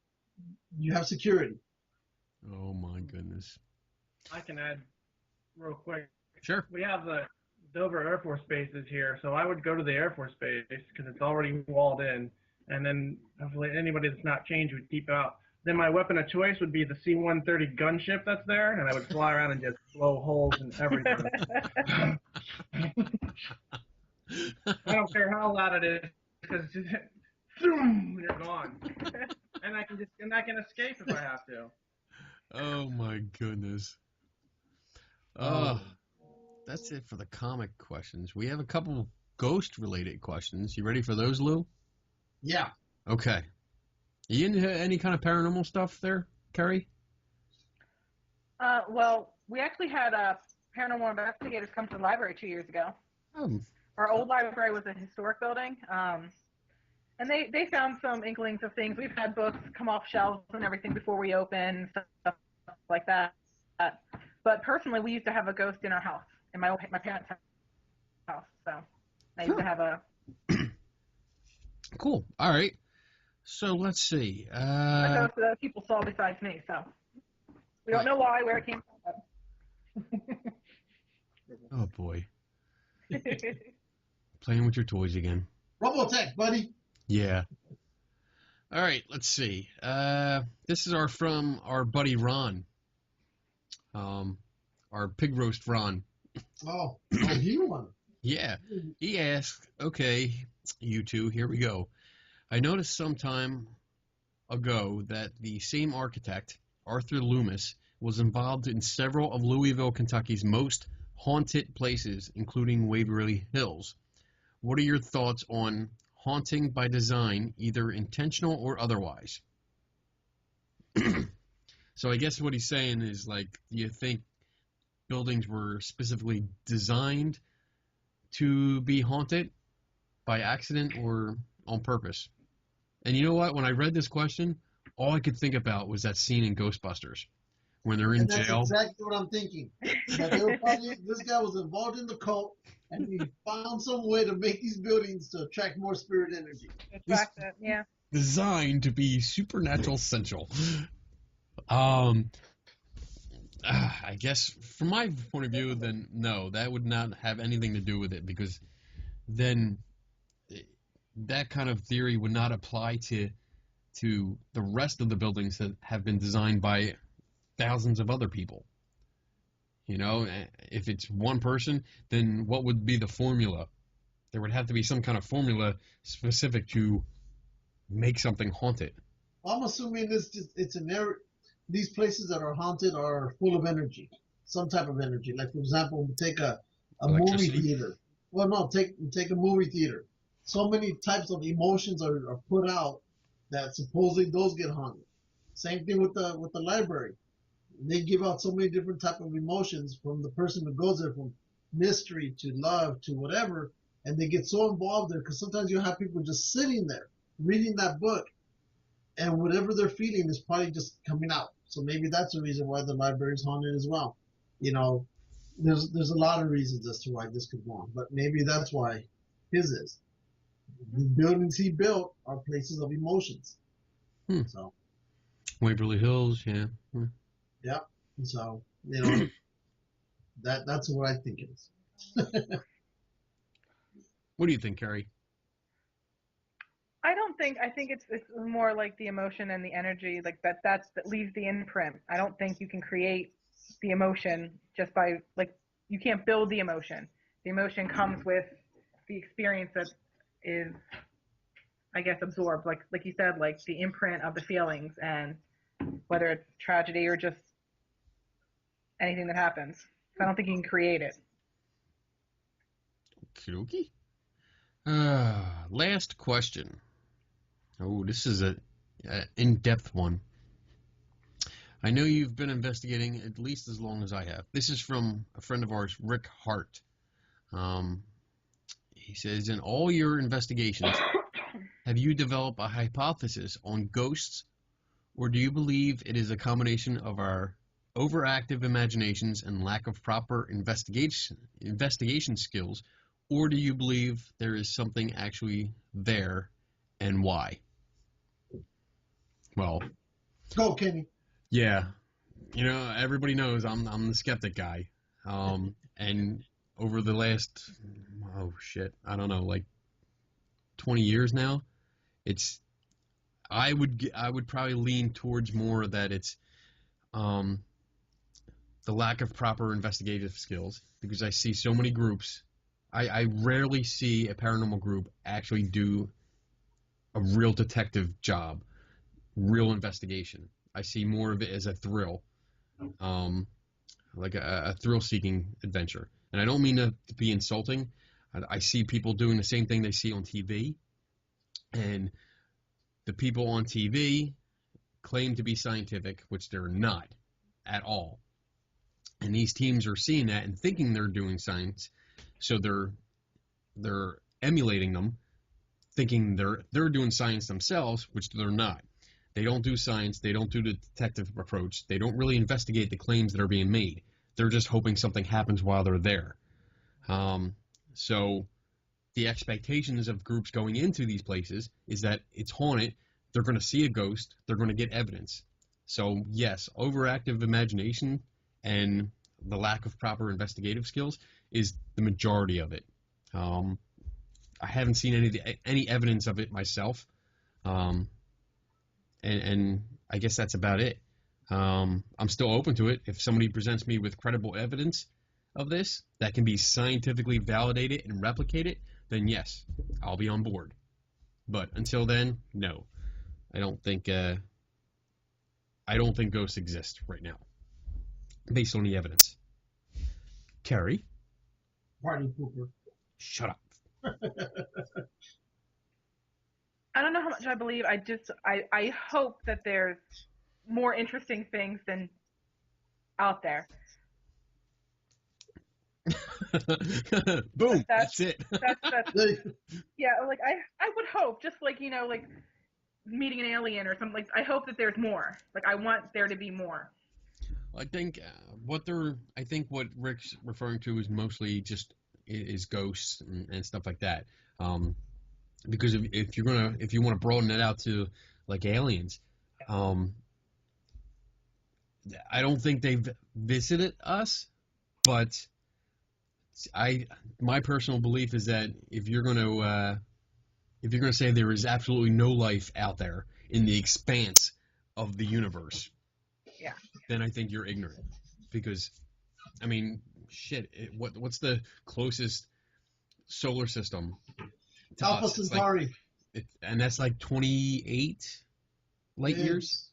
you have security. Oh my goodness. I can add real quick. Sure. We have the Dover Air Force Base is here, so I would go to the Air Force Base because it's already walled in, and then hopefully anybody that's not changed would keep out. Then my weapon of choice would be the C-130 gunship that's there, and I would fly around and just blow holes in everything. I don't care how loud it is, because you're gone, and I can escape if I have to. Oh my goodness. That's it for the comic questions. We have a couple ghost-related questions. You ready for those, Lou? Yeah. Okay. You into any kind of paranormal stuff there, Kerri? Well, we actually had paranormal investigators come to the library 2 years ago. Oh. Our old library was a historic building, and they found some inklings of things. We've had books come off shelves and everything before we opened, stuff like that. But personally, we used to have a ghost in our house, in my parents' house. So I used to have a. Cool. All right. So let's see. A ghost that people saw besides me. So we don't know why, where it came from. Oh boy. Playing with your toys again. Robotech, buddy. Yeah. All right. Let's see. This is from our buddy Ron. Our pig roast Ron. Oh, he won. Yeah. He asked, okay, you two, here we go. I noticed some time ago that the same architect, Arthur Loomis, was involved in several of Louisville, Kentucky's most haunted places, including Waverly Hills. What are your thoughts on haunting by design, either intentional or otherwise? So I guess what he's saying is, like, do you think buildings were specifically designed to be haunted by accident or on purpose? And you know what? When I read this question, all I could think about was that scene in Ghostbusters when they're in jail. That's exactly what I'm thinking. That they were this guy was involved in the cult, and he found some way to make these buildings to attract more spirit energy. Attract it, yeah. Designed to be supernatural essential. I guess from my point of view, then no, that would not have anything to do with it, because then that kind of theory would not apply to the rest of the buildings that have been designed by thousands of other people. You know, if it's one person, then what would be the formula? There would have to be some kind of formula specific to make something haunted. I'm assuming these places that are haunted are full of energy, some type of energy. Like, for example, take a movie theater. Well, no, take a movie theater. So many types of emotions are put out that supposedly those get haunted. Same thing with the library. They give out so many different type of emotions from the person who goes there, from mystery to love to whatever, and they get so involved there because sometimes you have people just sitting there reading that book, and whatever they're feeling is probably just coming out. So maybe that's the reason why the library is haunted as well. You know, there's a lot of reasons as to why this could go on, but maybe that's why his is. The buildings he built are places of emotions. So Waverly Hills, yeah. Yeah. So, you know, that's what I think it is. What do you think, Kerri? I think it's more like the emotion and the energy, like that leaves the imprint. I don't think you can create the emotion just by, like, you can't build the emotion. The emotion comes with the experience that is, I guess, absorbed, like you said, like the imprint of the feelings, and whether it's tragedy or just anything that happens. So I don't think you can create it. Okie last question. Oh, this is a in-depth one. I know you've been investigating at least as long as I have. This is from a friend of ours, Rick Hart. He says, in all your investigations, have you developed a hypothesis on ghosts, or do you believe it is a combination of our overactive imaginations and lack of proper investigation skills, or do you believe there is something actually there, and why? Well, go, Kenny. Yeah, you know, everybody knows I'm the skeptic guy, and over the last I don't know, like 20 years now, I would probably lean towards more that it's the lack of proper investigative skills, because I see so many groups. I rarely see a paranormal group actually do a real detective job, real investigation. I see more of it as a thrill, like a thrill-seeking adventure. And I don't mean to be insulting. I see people doing the same thing they see on TV, and the people on TV claim to be scientific, which they're not at all. And these teams are seeing that and thinking they're doing science, so they're emulating them, thinking they're doing science themselves, which they're not. They don't do science. They don't do the detective approach. They don't really investigate the claims that are being made. They're just hoping something happens while they're there. So the expectations of groups going into these places is that it's haunted. They're going to see a ghost. They're going to get evidence. So yes, overactive imagination and the lack of proper investigative skills is the majority of it. I haven't seen any evidence of it myself. And I guess that's about it. I'm still open to it. If somebody presents me with credible evidence of this that can be scientifically validated and replicated, then yes, I'll be on board. But until then, no. I don't think ghosts exist right now, based on the evidence. Kerri? Party pooper. Shut up. I don't know how much I believe. I hope that there's more interesting things than out there. Boom. That's it. That's yeah. Like I would hope, just like, you know, like meeting an alien or something. Like, I hope that there's more. Like, I want there to be more. I think what Rick's referring to is mostly just is ghosts and stuff like that. Because if you want to broaden it out to like aliens, I don't think they've visited us, but my personal belief is that if you're going to say there is absolutely no life out there in the expanse of the universe, yeah, then I think you're ignorant, because I mean, shit. What's the closest solar system to Alpha us? Centauri. And that's like 28 light years.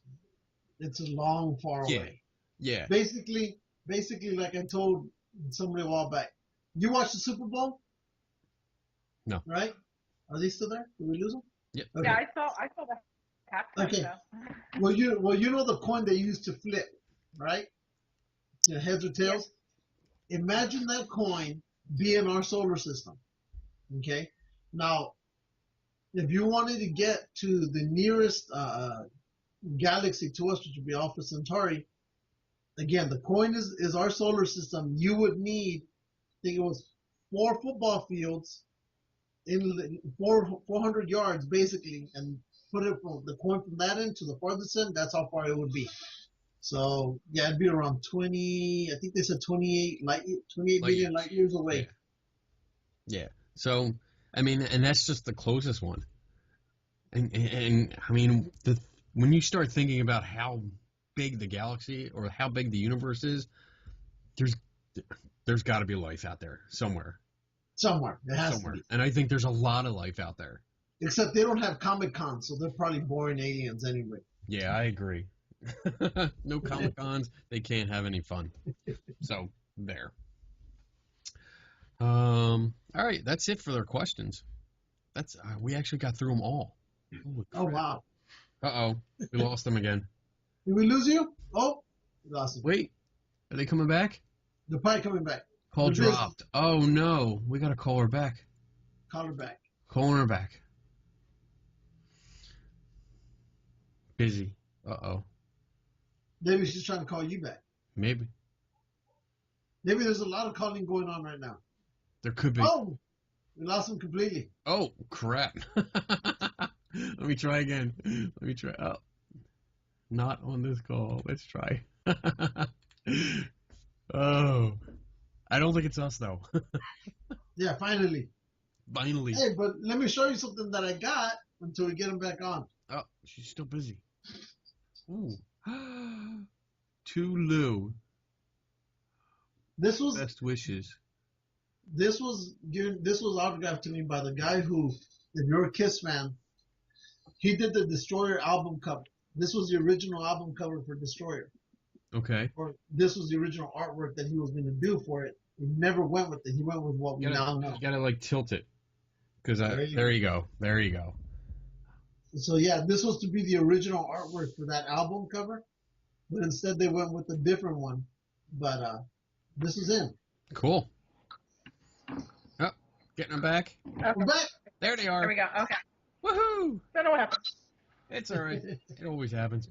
It's a long, far away. Yeah. Basically, like I told somebody a while back, you watch the Super Bowl? No. Right? Are they still there? Did we lose them? Yep. Okay. Yeah, I saw the halftime Okay. show. Well, you know the coin they used to flip, right? You know, heads or tails. Yeah. Imagine that coin being our solar system. Okay. Now, if you wanted to get to the nearest galaxy to us, which would be Alpha Centauri, again, the coin is our solar system. You would need, I think it was 4 football fields in 400 yards, basically, and put it from the coin from that end to the farthest end. That's how far it would be. So yeah, it'd be around 20. I think they said 28 million light years away. Yeah. So I mean, and that's just the closest one. And I mean, when you start thinking about how big the galaxy or how big the universe is, there's got to be life out there somewhere. Somewhere. It has to be. And I think there's a lot of life out there. Except they don't have Comic-Con, so they're probably boring aliens anyway. Yeah, I agree. No Comic-Cons, they can't have any fun. So, there. All right, that's it for their questions. That's we actually got through them all. Oh, wow. Uh-oh, we lost them again. Did we lose you? Oh, we lost them. Wait, are they coming back? They're probably coming back. Call dropped. Oh, no, we got to call her back. Call her back. Calling her back. Busy. Uh-oh. Maybe she's trying to call you back. Maybe. Maybe there's a lot of calling going on right now. There could be. Oh, we lost him completely. Oh, crap. Let me try again. Let me try. Oh, not on this call. Let's try. Oh, I don't think it's us, though. Yeah, finally. Finally. Hey, but let me show you something that I got until we get him back on. Oh, she's still busy. Ooh. To Lou. This was best wishes. This was autographed to me by the guy who, if you're a Kiss fan, he did the Destroyer album cover. This was the original album cover for Destroyer. Okay. Or this was the original artwork that he was going to do for it. He never went with it. He went with what we now know. You gotta like tilt it, because there you go. There you go. So yeah, this was to be the original artwork for that album cover, but instead they went with a different one. But this is him. Cool. Oh, getting them back. Okay. We're back. There they are. There we go. Okay. Woohoo! Don't know what happened. It's all right. It always happens.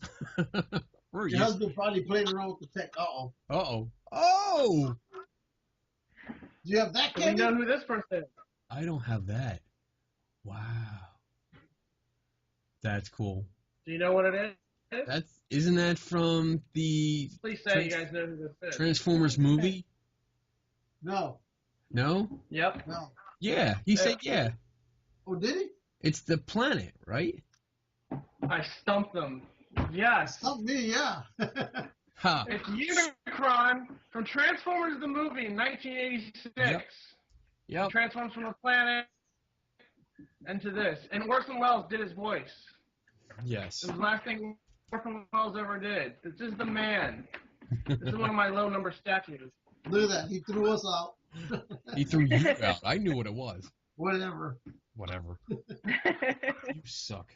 Your husband probably playing around with the tech. Uh-oh. Uh-oh. Oh! Do you have that, We know who this person is. I don't have that. Wow. That's cool. Do you know what it is? Isn't that from the Please say you guys know who this is. Transformers movie? No. No? Yep. No. Yeah, he said yeah. Oh, did he? It's the planet, right? I stumped them. Yes. Stumped me, yeah. Ha. It's Unicron from Transformers the movie in 1986. Yep. Transforms from the planet into this. And Orson Welles did his voice. Yes. It was the last thing Orson Welles ever did. This is the man. This is one of my low number statues. Look at that. He threw us out. He threw you out. I knew what it was. Whatever. You suck.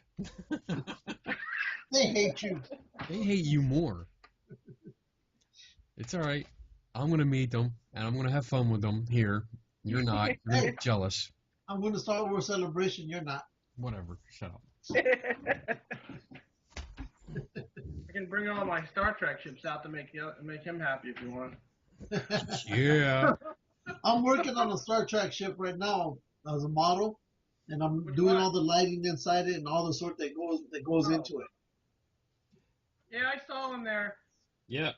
They hate you. They hate you more. It's all right. I'm going to meet them, and I'm going to have fun with them here. You're not. You're jealous. I'm going to Star Wars Celebration. You're not. Whatever. Shut up. I can bring all my Star Trek ships out to make him happy if you want. Yeah. I'm working on a Star Trek ship right now as a model, and I'm doing all the lighting inside it and all the sort that goes into it. Yeah, I saw him there. Yeah.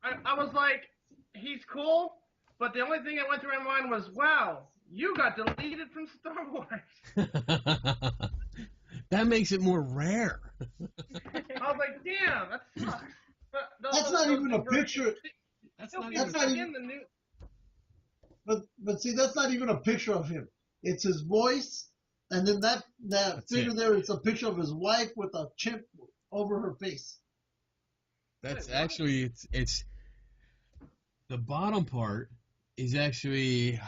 I was like, he's cool, but the only thing that went through my mind was, wow, you got deleted from Star Wars. That makes it more rare. I was like, damn, that sucks. That's not even a picture. That's not That's even. not even the new. but see, that's not even a picture of him. It's his voice, and then that That's figure it. there is a picture of his wife with a chimp over her face. That's Wait, what? actually it's the bottom part is actually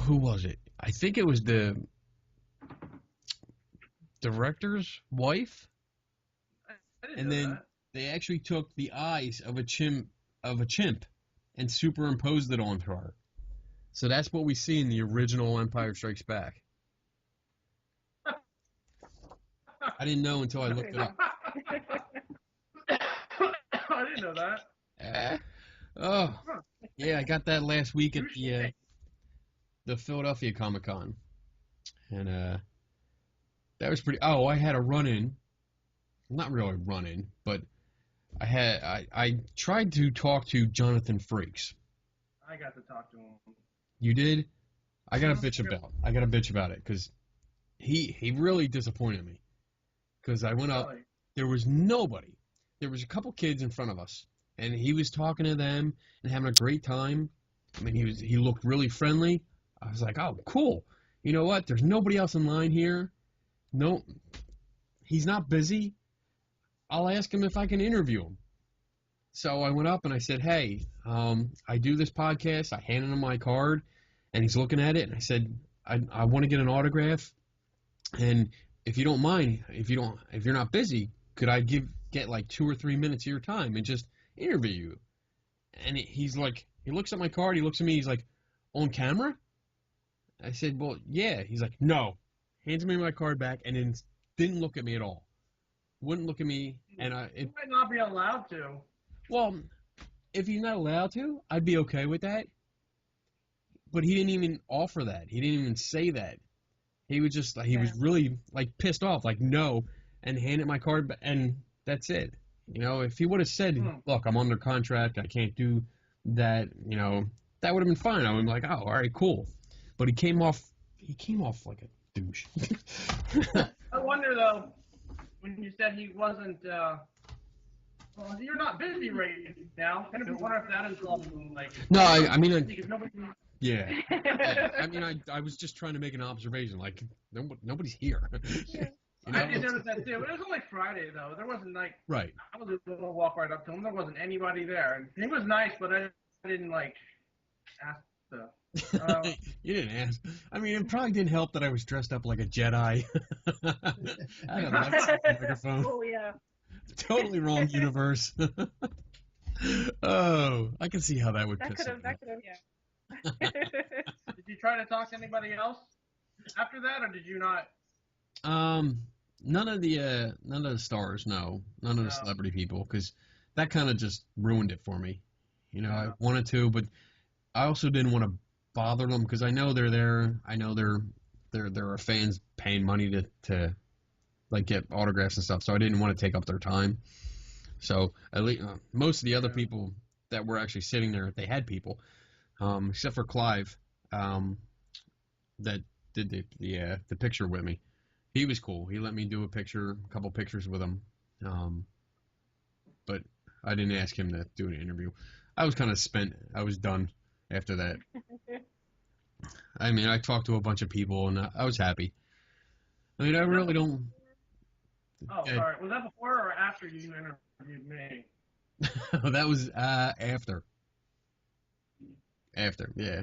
who was it? I think it was the director's wife, I didn't and know then that. they actually took the eyes of a chimp and superimposed it onto her. So that's what we see in the original Empire Strikes Back. I didn't know until I looked it up. I didn't know that. Oh, Huh. yeah, I got that last week at Touche. the Philadelphia Comic Con, and that was pretty. Oh, I had a run-in. Not really a run-in, but I tried to talk to Jonathan Frakes. I got to talk to him. You did? I got to bitch about it because he really disappointed me. Because I went up, Really? there was nobody. There was a couple kids in front of us, and he was talking to them and having a great time. I mean, he looked really friendly. I was like, oh, cool. You know what? There's nobody else in line here. No, he's not busy. I'll ask him if I can interview him. So I went up and I said, hey, I do this podcast. I handed him my card, and he's looking at it, and I said, I want to get an autograph, and if you don't mind, if you're not busy, could I get like 2 or 3 minutes of your time and just interview you? And he's like, he looks at my card, he looks at me, he's like, on camera? I said, well, yeah. He's like, no. Hands me my card back, and then didn't look at me at all. Wouldn't look at me, and You might not be allowed to. well, if he's not allowed to, I'd be okay with that. But he didn't even offer that. He didn't even say that. He was just he was really like pissed off, like no, and handed my card back, and that's it. You know, if he would have said, look, I'm under contract, I can't do that, you know, that would have been fine. I would have been like, oh, all right, cool. But he came off like a douche. I wonder though, when you said he wasn't, well, you're not busy right now. I wonder if that is like. No, I mean, because nobody. yeah. I mean, I was just trying to make an observation. Like, nobody's here. You know? I did notice that too. It was only Friday though. There wasn't like. Right. I was going to walk right up to him. There wasn't anybody there. And he was nice, but I didn't like ask the. You didn't ask. I mean, it probably didn't help that I was dressed up like a Jedi. I had a microphone. Oh yeah. Totally wrong universe. Oh, I can see how that would That piss could have. him That off. could have. Yeah. Did you try to talk to anybody else after that, or did you not? None of the stars, no, none of the celebrity people, because that kind of just ruined it for me. You know, I wanted to, but I also didn't want to bother them because I know they're there. I know there are fans paying money to like get autographs and stuff, so I didn't want to take up their time. So at least most of the other people that were actually sitting there, they had people, except for Clive, that did the picture with me. He was cool. He let me do a couple pictures with him, but I didn't ask him to do an interview. I was kind of spent. I was done after that. I mean, I talked to a bunch of people, and I was happy. I mean, I really don't. Oh, sorry. Was that before or after you interviewed me? That was after. After, yeah.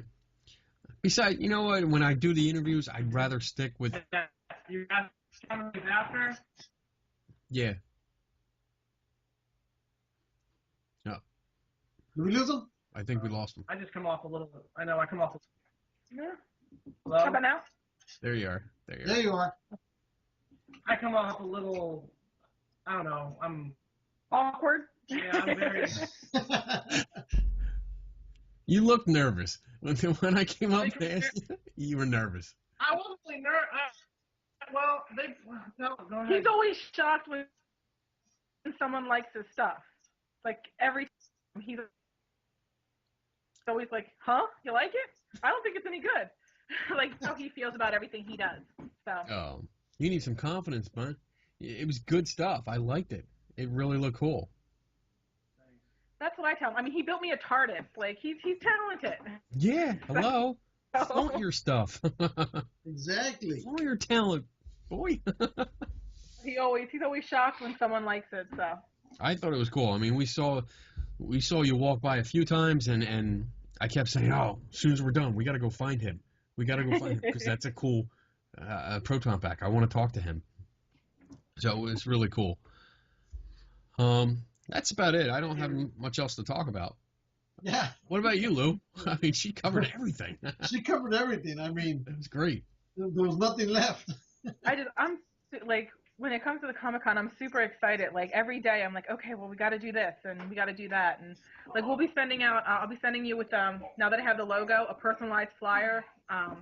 Besides, you know what? When I do the interviews, I'd rather stick with. You asked after? Yeah. No. Did we lose him? I think we lost him. I just come off a little. I know I come off. Yeah. Hello? How about now? There you are. There you are. I come off a little. I don't know. I'm. Awkward. Yeah, I'm very. You look nervous. When I came up to ask you, you were nervous. I wasn't really nervous. Well, no, go ahead. He's always shocked when someone likes his stuff. Like every time he's always like, "Huh? You like it? I don't think it's any good." Like how he feels about everything he does. So. Oh, you need some confidence, man. It was good stuff. I liked it. It really looked cool. That's what I tell him. I mean, he built me a TARDIS. Like, he's talented. Yeah, hello. Flaunt your stuff. Exactly. Flaunt your talent, boy. He's always shocked when someone likes it. So I thought it was cool. I mean, we saw you walk by a few times, and I kept saying, "Oh, as soon as we're done, we got to go find him. We got to go find him because that's a cool proton pack. I want to talk to him." So it was really cool. That's about it. I don't have much else to talk about. Yeah. What about you, Lou? I mean, she covered everything. She covered everything. I mean, It was great. there was nothing left. I'm like, when it comes to the Comic-Con, I'm super excited. Like, every day I'm like, okay, well, we got to do this and we got to do that. And like, we'll be sending out, I'll be sending you with, now that I have the logo, a personalized flyer for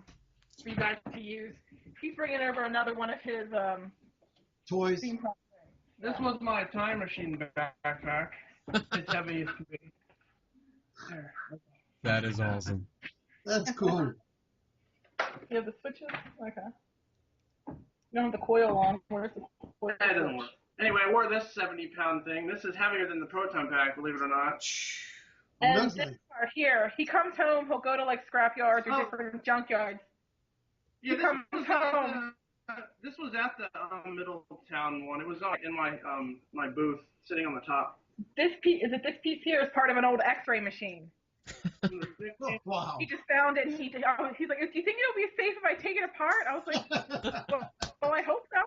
you guys to use. He's bringing over another one of his Toys. This was my time machine backpack. It's heavy as can be. There. That is awesome. That's cool. You have the switches? Okay. You don't have the coil on. Where's the coil? That doesn't work. Anyway, I wore this 70-pound thing. This is heavier than the proton pack, believe it or not. And Lovely. this part here, he comes home, he'll go to like scrap yards or different junkyards. Yeah, He comes home. This was at the Middletown one. It was in my booth, sitting on the top. This piece here is part of an old X-ray machine. Oh, wow. He just found it. And he's like, "Do you think it'll be safe if I take it apart?" I was like, "Well, I hope so."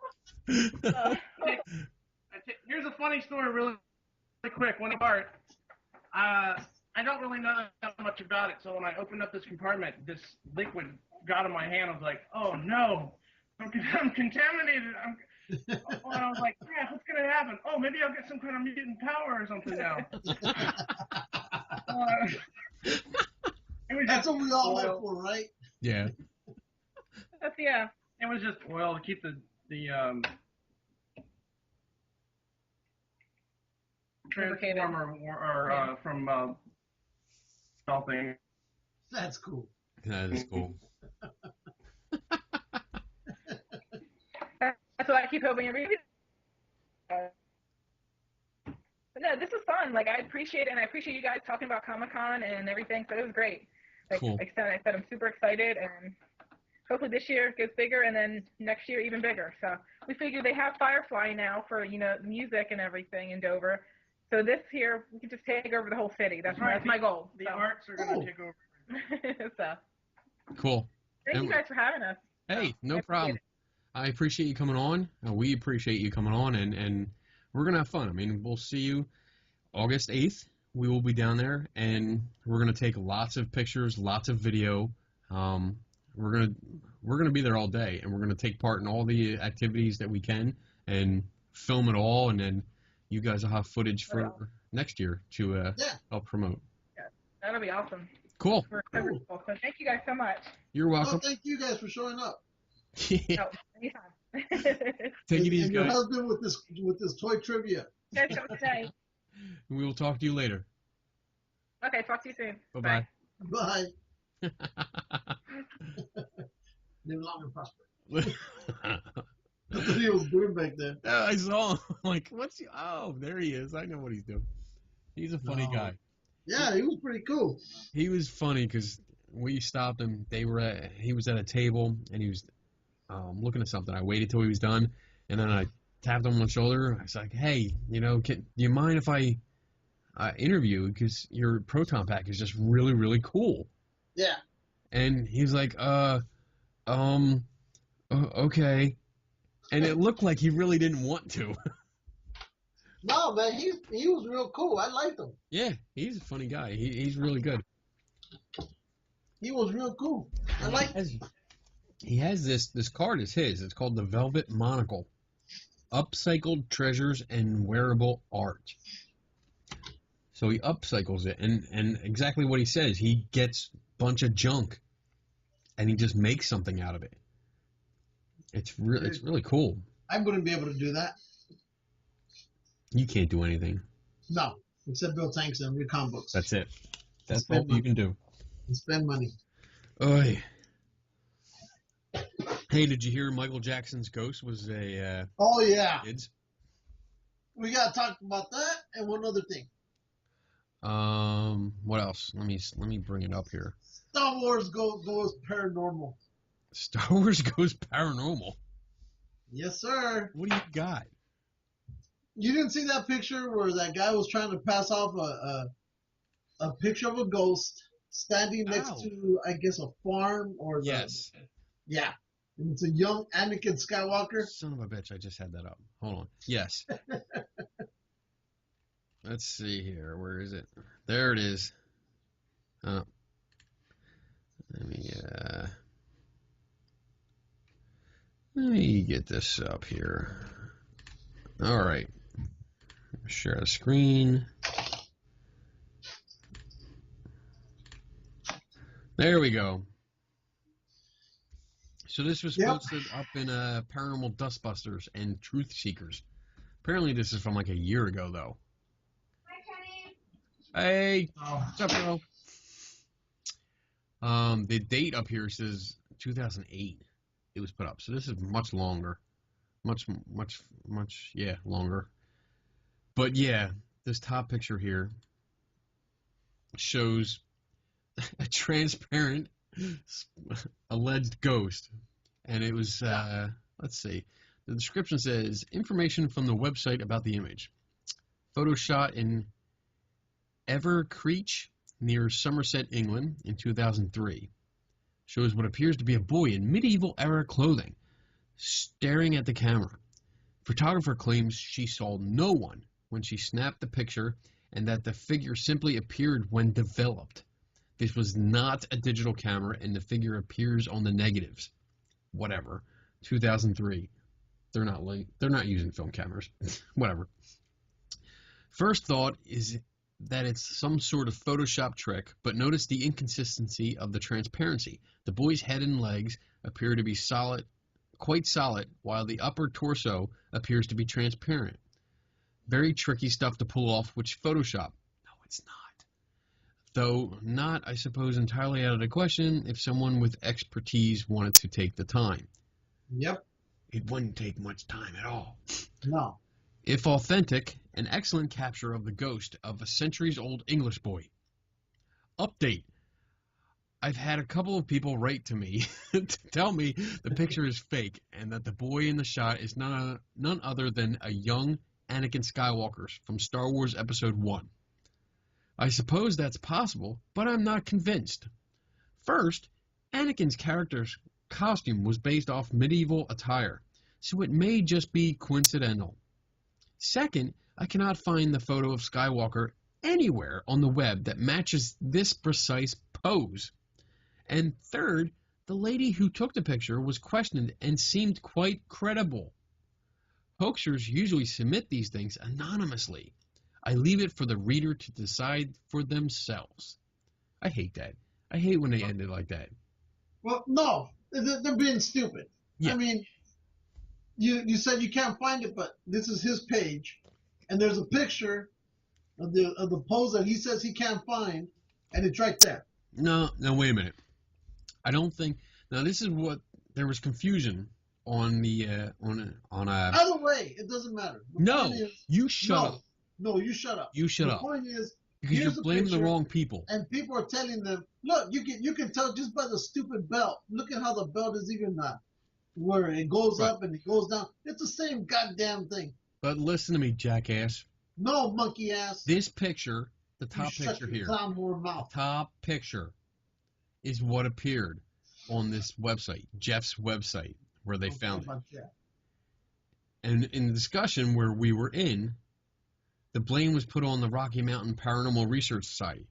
Here's a funny story, really quick. One part. I don't really know that much about it, so when I opened up this compartment, this liquid got in my hand. I was like, "Oh no, I'm contaminated." And I was like, "Yeah, what's gonna happen? Oh, maybe I'll get some kind of mutant power or something now." That's what we all live for, right? Yeah. Yeah. It was just oil to keep the transformer or from something. That's cool. That is cool. That's what I keep hoping every. But no, this was fun. Like, I appreciate it, and I appreciate you guys talking about Comic-Con and everything. So it was great. Like, Cool. I said, I'm super excited, and hopefully this year gets bigger, and then next year even bigger. So we figured they have Firefly now for music and everything in Dover. So this year we can just take over the whole city. That's my goal. The arts are going to take over. So Cool. thank you guys for having us. Hey, no problem. I appreciate you coming on. We appreciate you coming on, and we're going to have fun. I mean, we'll see you August 8th. We will be down there, and we're going to take lots of pictures, lots of video. We're gonna be there all day, and we're going to take part in all the activities that we can and film it all, and then you guys will have footage for next year to help promote. Yeah, that'll be awesome. Cool. So thank you guys so much. You're welcome. Oh, thank you guys for showing up. No, anytime. Take it easy, and your guys. husband with this toy trivia. You guys have a good night. We will talk to you later. Okay, talk to you soon. Bye-bye. Bye. Live long and prosper. That's what he was doing back then. Yeah, I saw him. I'm like, there he is. I know what he's doing. He's a funny guy. Yeah, he was pretty cool. He was funny because we stopped him. He was at a table, and he was looking at something. I waited till he was done, and then I tapped him on the shoulder. I was like, "Hey, do you mind if I interview you? Because your proton pack is just really, really cool." Yeah. And he was like, okay. And it looked like he really didn't want to. No, man, he was real cool. I liked him. Yeah, he's a funny guy. He's really good. He was real cool. I liked him. He has this card is his. It's called the Velvet Monocle. Upcycled treasures and wearable art. So he upcycles it, and exactly what he says. He gets a bunch of junk, and he just makes something out of it. It's really cool. I wouldn't be able to do that. You can't do anything. No, except build tanks and read comic books. That's it. That's all you can do. And spend money. Oy. Hey, did you hear Michael Jackson's Ghost was a Oh, yeah. kids? We got to talk about that and one other thing. What else? Let me bring it up here. Star Wars goes paranormal. Star Wars goes paranormal. Yes, sir. What do you got? You didn't see that picture where that guy was trying to pass off a picture of a ghost standing next to, I guess, a farm or yes. Yeah. And it's a young Anakin Skywalker. Son of a bitch, I just had that up. Hold on. Yes. Let's see here. Where is it? There it is. Let me get this up here. All right. Share the screen. There we go. So this was posted up in Paranormal Dustbusters and Truth Seekers. Apparently this is from like a year ago, though. Hi, Kenny. Hey. What's up, bro? The date up here says 2008. It was put up. So this is much longer. Much, longer. But yeah, this top picture here shows a transparent alleged ghost. And it was, let's see. The description says, information from the website about the image. Photo shot in Evercreech near Somerset, England in 2003. Shows what appears to be a boy in medieval era clothing, staring at the camera. Photographer claims she saw no one when she snapped the picture and that the figure simply appeared when developed. This was not a digital camera and the figure appears on the negatives. Whatever. 2003. They're not using film cameras. Whatever. First thought is that it's some sort of Photoshop trick, but notice the inconsistency of the transparency. The boy's head and legs appear to be solid, quite solid, while the upper torso appears to be transparent. Very tricky stuff to pull off, which Photoshop. No, it's not. Though not, I suppose, entirely out of the question if someone with expertise wanted to take the time. Yep. It wouldn't take much time at all. No. If authentic, an excellent capture of the ghost of a centuries-old English boy. Update. I've had a couple of people write to me to tell me the picture is fake and that the boy in the shot is none other than a young Anakin Skywalker from Star Wars Episode 1. I suppose that's possible, but I'm not convinced. First, Anakin's character's costume was based off medieval attire, so it may just be coincidental. Second, I cannot find the photo of Skywalker anywhere on the web that matches this precise pose. And third, the lady who took the picture was questioned and seemed quite credible. Hoaxers usually submit these things anonymously. I leave it for the reader to decide for themselves. I hate that. I hate when they end it like that. Well, no, they're being stupid. Yeah. I mean, you said you can't find it, but this is his page, and there's a picture of the pose that he says he can't find, and it's right there. No, wait a minute. I don't think. Now this is what there was confusion on the on a. Either way, it doesn't matter. No, you shut up. No, you shut up. You shut up. The point is, because you're blaming the wrong people. And people are telling them, look, you can tell just by the stupid belt. Look at how the belt is even where it goes up and it goes down. It's the same goddamn thing. But listen to me, jackass. No, monkey ass. This picture, the top picture here, the top picture is what appeared on this website, Jeff's website, where they found it. And in the discussion where we were in, the blame was put on the Rocky Mountain Paranormal Research Society,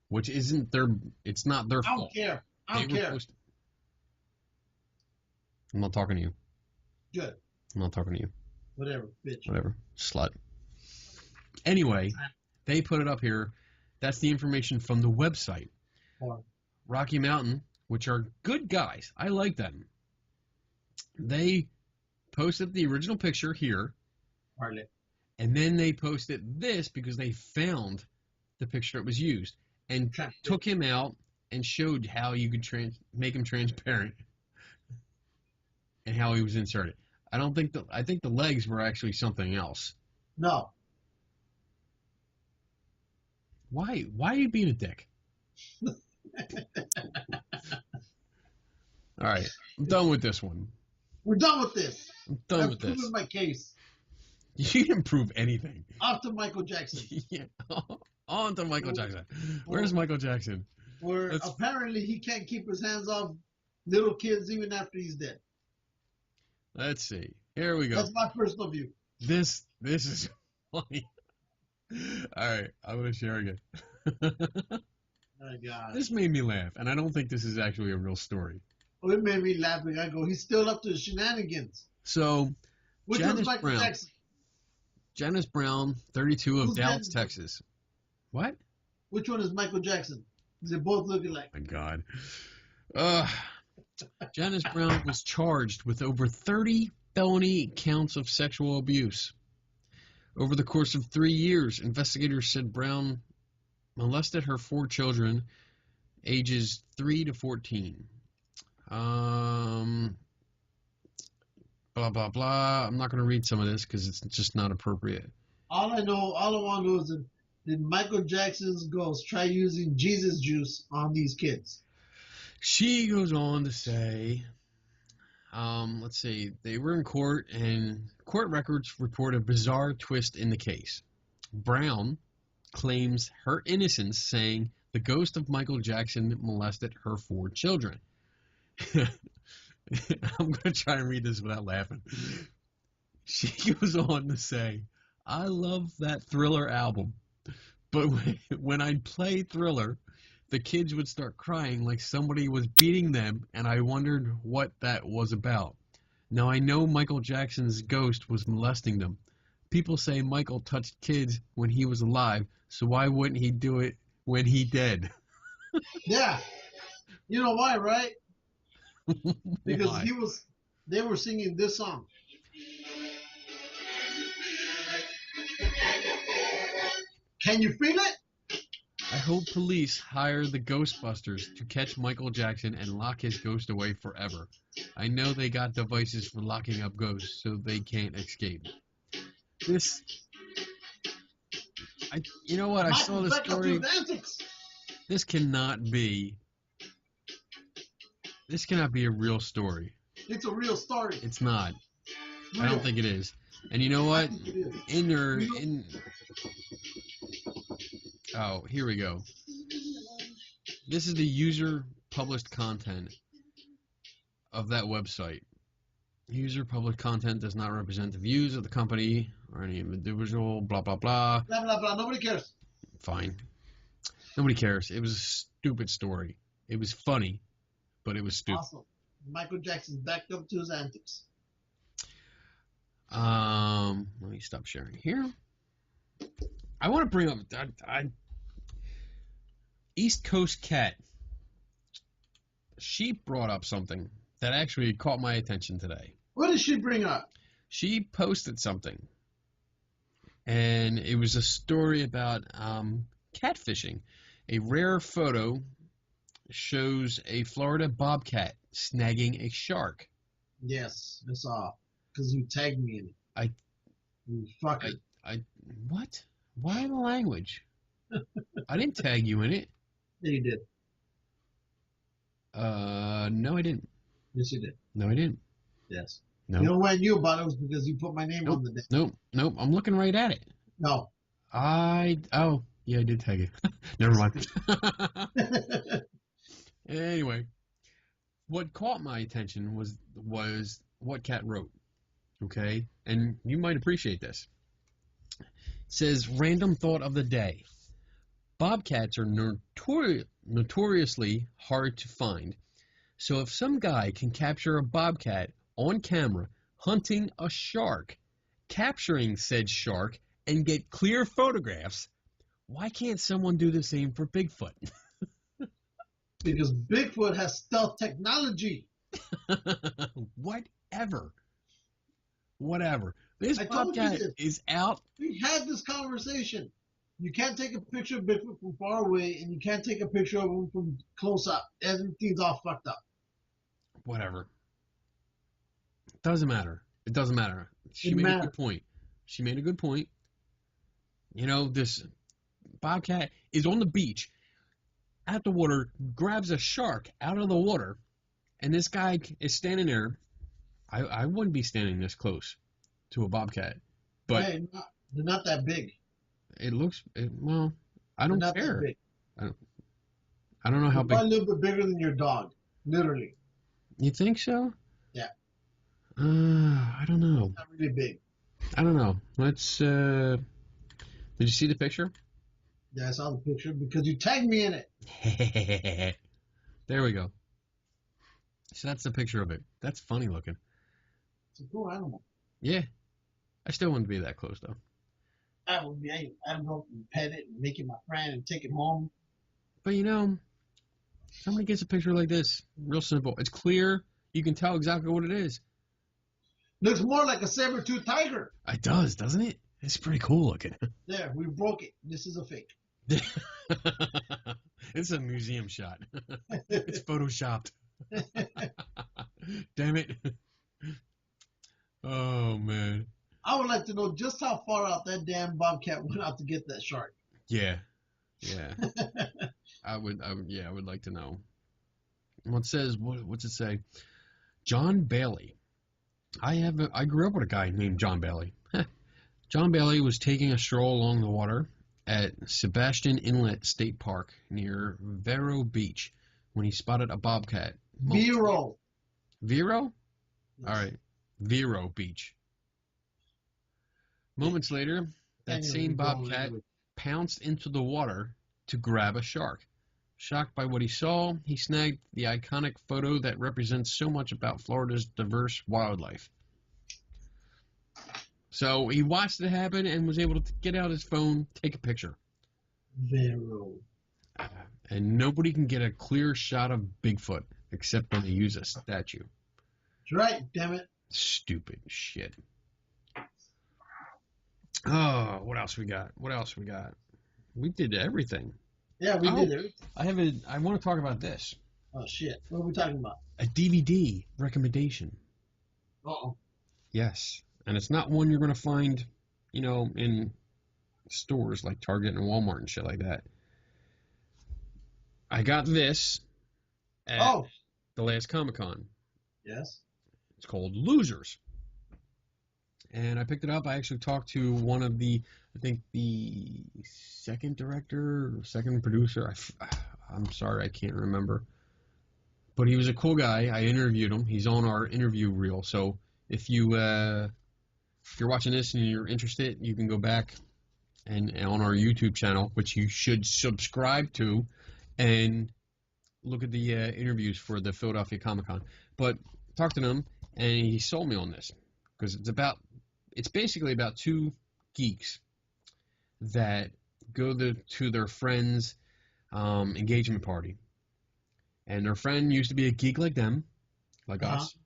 which isn't it's not their fault. I don't care. I'm not talking to you. Good. I'm not talking to you. Whatever, bitch. Whatever, slut. Anyway, they put it up here. That's the information from the website. Rocky Mountain, which are good guys. I like them. They posted the original picture here. Hardly. And then they posted this because they found the picture that was used and took him out and showed how you could make him transparent and how he was inserted. I think the legs were actually something else. No. Why are you being a dick? All right, I'm done with this one. We're done with this. I'm done with I've this. proven my case. You didn't prove anything. Off to Michael Jackson. Yeah, on to Michael Jackson. Where's Michael Jackson? Where apparently he can't keep his hands off little kids even after he's dead. Let's see. Here we go. That's my personal view. This is funny. All right, I'm gonna share again. My God. This made me laugh, and I don't think this is actually a real story. Well, it made me laugh. I go, he's still up to his shenanigans. So, Which one's Michael Jackson? Janice Brown, 32 of Dallas, Texas. What? Which one is Michael Jackson? They both look alike. My God. Janice Brown was charged with over 30 felony counts of sexual abuse. Over the course of 3 years, investigators said Brown molested her 4 children, ages 3 to 14. Blah, blah, blah. I'm not going to read some of this because it's just not appropriate. All I want to know is, did Michael Jackson's ghost try using Jesus juice on these kids? She goes on to say, let's see, they were in court, and court records report a bizarre twist in the case. Brown claims her innocence, saying the ghost of Michael Jackson molested her 4 children. I'm going to try and read this without laughing. She goes on to say, I love that Thriller album, but when I'd play Thriller, the kids would start crying like somebody was beating them, and I wondered what that was about. Now I know Michael Jackson's ghost was molesting them. People say Michael touched kids when he was alive, so why wouldn't he do it when he dead? Yeah. You know why, right? Because Why? they were singing this song. Can you feel it? I hope police hire the Ghostbusters to catch Michael Jackson and lock his ghost away forever. I know they got devices for locking up ghosts so they can't escape. You know what? I saw this story. This cannot be a real story. It's a real story. It's not. Real. I don't think it is. And you know what? Oh, here we go. This is the user published content of that website. User published content does not represent the views of the company or any individual, blah, blah, blah. Blah, blah, blah. Nobody cares. Fine. Nobody cares. It was a stupid story. It was funny, but it was stupid. Awesome. Michael Jackson's backed up to his antics. Let me stop sharing here. I want to bring up East Coast Cat. She brought up something that actually caught my attention today. What did she bring up? She posted something, and it was a story about catfishing. A rare photo shows a Florida bobcat snagging a shark. Yes, I saw. Because you tagged me in it. You fucker. What? Why the language? I didn't tag you in it. Yeah, you did. No, I didn't. Yes, you did. No, I didn't. Yes. No. You know why I knew about it was because you put my name on the day. Nope. I'm looking right at it. No. Oh, yeah, I did tag you. Never mind. Anyway, what caught my attention was what Kat wrote. Okay? And you might appreciate this. It says, random thought of the day. Bobcats are notoriously hard to find. So if some guy can capture a bobcat on camera hunting a shark, capturing said shark, and get clear photographs, why can't someone do the same for Bigfoot? Because Bigfoot has stealth technology. Whatever. This bobcat is out. We had this conversation. You can't take a picture of Bigfoot from far away, and you can't take a picture of him from close up. Everything's all fucked up. Whatever. Doesn't matter. It doesn't matter. She made a good point. You know, this bobcat is on the beach at the water, grabs a shark out of the water, and this guy is standing there. I wouldn't be standing this close to a bobcat, but they're not that big. It looks well. I don't They're not care. that big. I don't know how big. Probably a little bit bigger than your dog, literally. You think so? Yeah. I don't know. Not really big. I don't know. Let's. Did you see the picture? Yeah, I saw the picture because you tagged me in it. There we go. So that's the picture of it. That's funny looking. It's a cool animal. Yeah. I still wouldn't be that close though. I would be. I don't know, pet it and make it my friend and take it home. But you know, somebody gets a picture like this, real simple. It's clear. You can tell exactly what it is. Looks more like a saber-toothed tiger. It does, doesn't it? It's pretty cool looking. There, we broke it. This is a fake. It's a museum shot. It's photoshopped. Damn it. Oh, man. I would like to know just how far out that damn bobcat went out to get that shark. Yeah. I would like to know. What says, what's it say? John Bailey. I grew up with a guy named John Bailey. John Bailey was taking a stroll along the water at Sebastian Inlet State Park near Vero Beach when he spotted a bobcat. Vero? Yes. All right. Vero Beach. Moments later, that same bobcat pounced into the water to grab a shark. Shocked by what he saw, he snagged the iconic photo that represents so much about Florida's diverse wildlife. So he watched it happen and was able to get out his phone, take a picture. Vero. And nobody can get a clear shot of Bigfoot except when they use a statue. That's right, damn it. Stupid shit. Oh, what else we got? We did everything. Yeah, we did everything. I want to talk about this. Oh, shit. What are we talking about? A DVD recommendation. Uh-oh. Yes. And it's not one you're going to find, in stores like Target and Walmart and shit like that. I got this at the last Comic-Con. Yes. It's called Losers. And I picked it up. I actually talked to one of the second director or second producer. I'm sorry, I can't remember. But he was a cool guy. I interviewed him. He's on our interview reel. So if you're watching this and you're interested, you can go back and on our YouTube channel, which you should subscribe to, and look at the interviews for the Philadelphia Comic-Con. But talked to him, and he sold me on this because it's basically about two geeks that go to their friend's engagement party. And their friend used to be a geek like them, like us.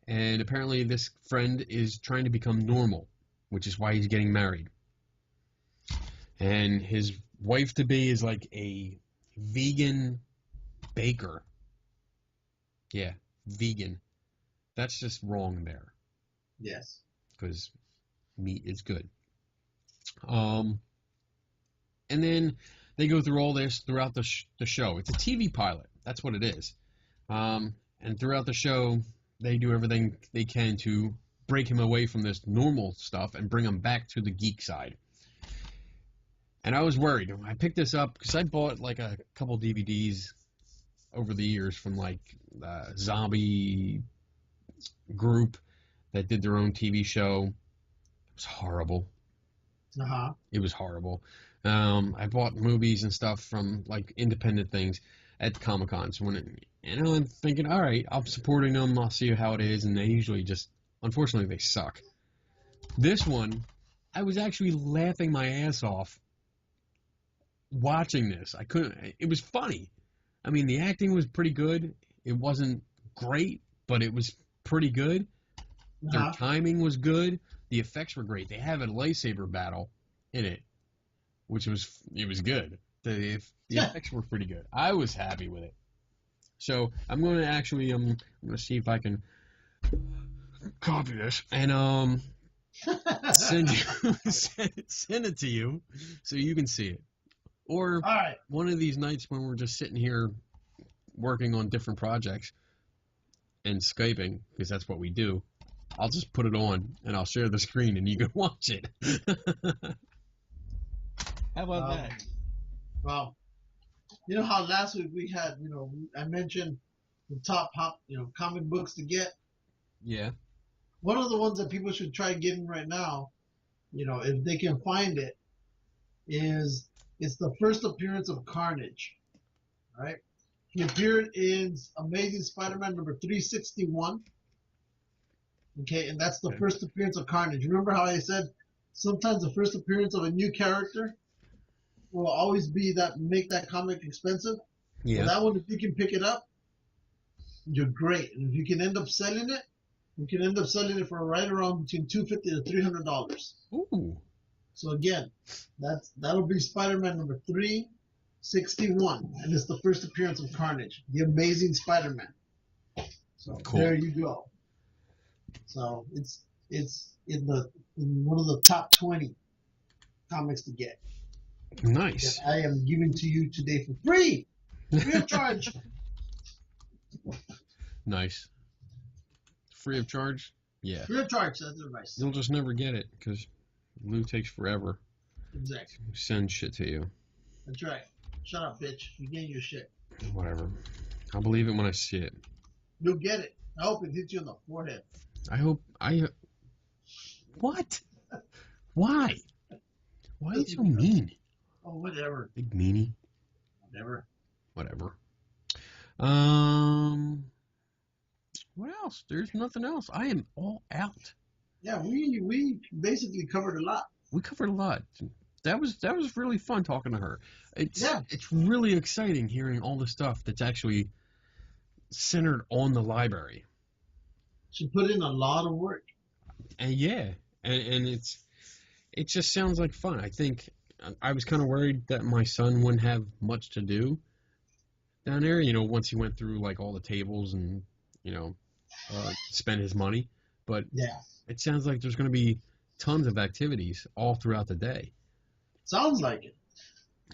And apparently this friend is trying to become normal, which is why he's getting married. And his wife-to-be is like a vegan baker. Yeah, vegan. That's just wrong there. Yes. Because meat is good. And then they go through all this throughout the show. It's a TV pilot. That's what it is. And throughout the show, they do everything they can to break him away from this normal stuff and bring him back to the geek side. And I was worried. I picked this up because I bought like a couple DVDs over the years from like Zombie Group that did their own TV show. It was horrible. It was horrible. I bought movies and stuff from like independent things at Comic-Cons. And I'm thinking, all right, I'm supporting them. I'll see how it is. And they usually just, unfortunately, they suck. This one, I was actually laughing my ass off watching this. It was funny. I mean, the acting was pretty good. It wasn't great, but it was pretty good. Their timing was good. The effects were great. They have a lightsaber battle in it, which was good. The effects were pretty good. I was happy with it. So I'm going to actually I'm going to see if I can copy this and send it to you so you can see it. Or All right. one of these nights when we're just sitting here working on different projects and Skyping, because that's what we do, I'll just put it on and I'll share the screen and you can watch it. How about that? Well, you know how last week we had, I mentioned the top comic books to get. Yeah. One of the ones that people should try getting right now, if they can find it, is it's the first appearance of Carnage. Right? He appeared in Amazing Spider-Man number 361. Okay, and that's the first appearance of Carnage. Remember how I said sometimes the first appearance of a new character will always be make that comic expensive? Yeah. Well, that one, if you can pick it up, you're great. And if you can end up selling it, you can end up selling it for right around between $250 to $300. Ooh. So again, that'll be Spider-Man number 361, and it's the first appearance of Carnage, the Amazing Spider-Man. So cool. There you go. So it's in one of the top 20 comics to get. Nice. That I am giving to you today for free of charge. Nice. Free of charge? Yeah. Free of charge. That's advice. You'll just never get it because Lou takes forever. Exactly. Send shit to you. That's right. Shut up, bitch. You getting your shit. Whatever. I'll believe it when I see it. You'll get it. I hope it hits you on the forehead. What? Why? Why are you so mean? Oh, whatever. Big meanie. Whatever. What else? There's nothing else. I am all out. Yeah, we basically covered a lot. We covered a lot. That was really fun talking to her. It's really exciting hearing all the stuff that's actually centered on the library. She put in a lot of work. And and it just sounds like fun. I think I was kind of worried that my son wouldn't have much to do down there, once he went through like all the tables and, spend his money. But it sounds like there's going to be tons of activities all throughout the day. Sounds like it.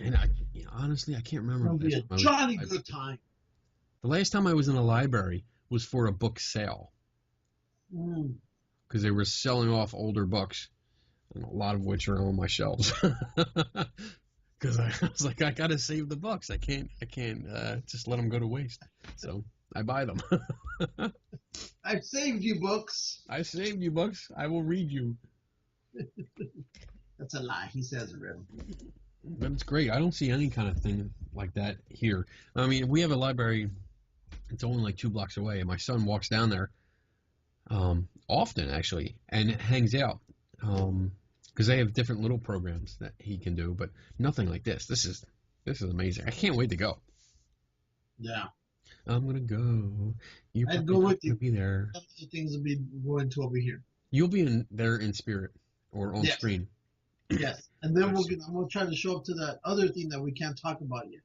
And honestly, I can't remember. It'll be a jolly good time. The last time I was in a library was for a book sale. Because they were selling off older books, and a lot of which are on my shelves. Because I was like, I gotta save the books. I can't just let them go to waste. So I buy them. I've saved you books. I've saved you books. I will read you. That's a lie. He says it, really. But it's great. I don't see any kind of thing like that here. I mean, we have a library. It's only like 2 blocks away, and my son walks down there often, actually, and hangs out. Because they have different little programs that he can do, but nothing like this. This is amazing. I can't wait to go. Yeah. I'm gonna go. I'd go with you. You'll be there. Some of the things will be going to over here. You'll be there in spirit or on screen. Yes, and then I'm gonna try to show up to that other thing that we can't talk about yet.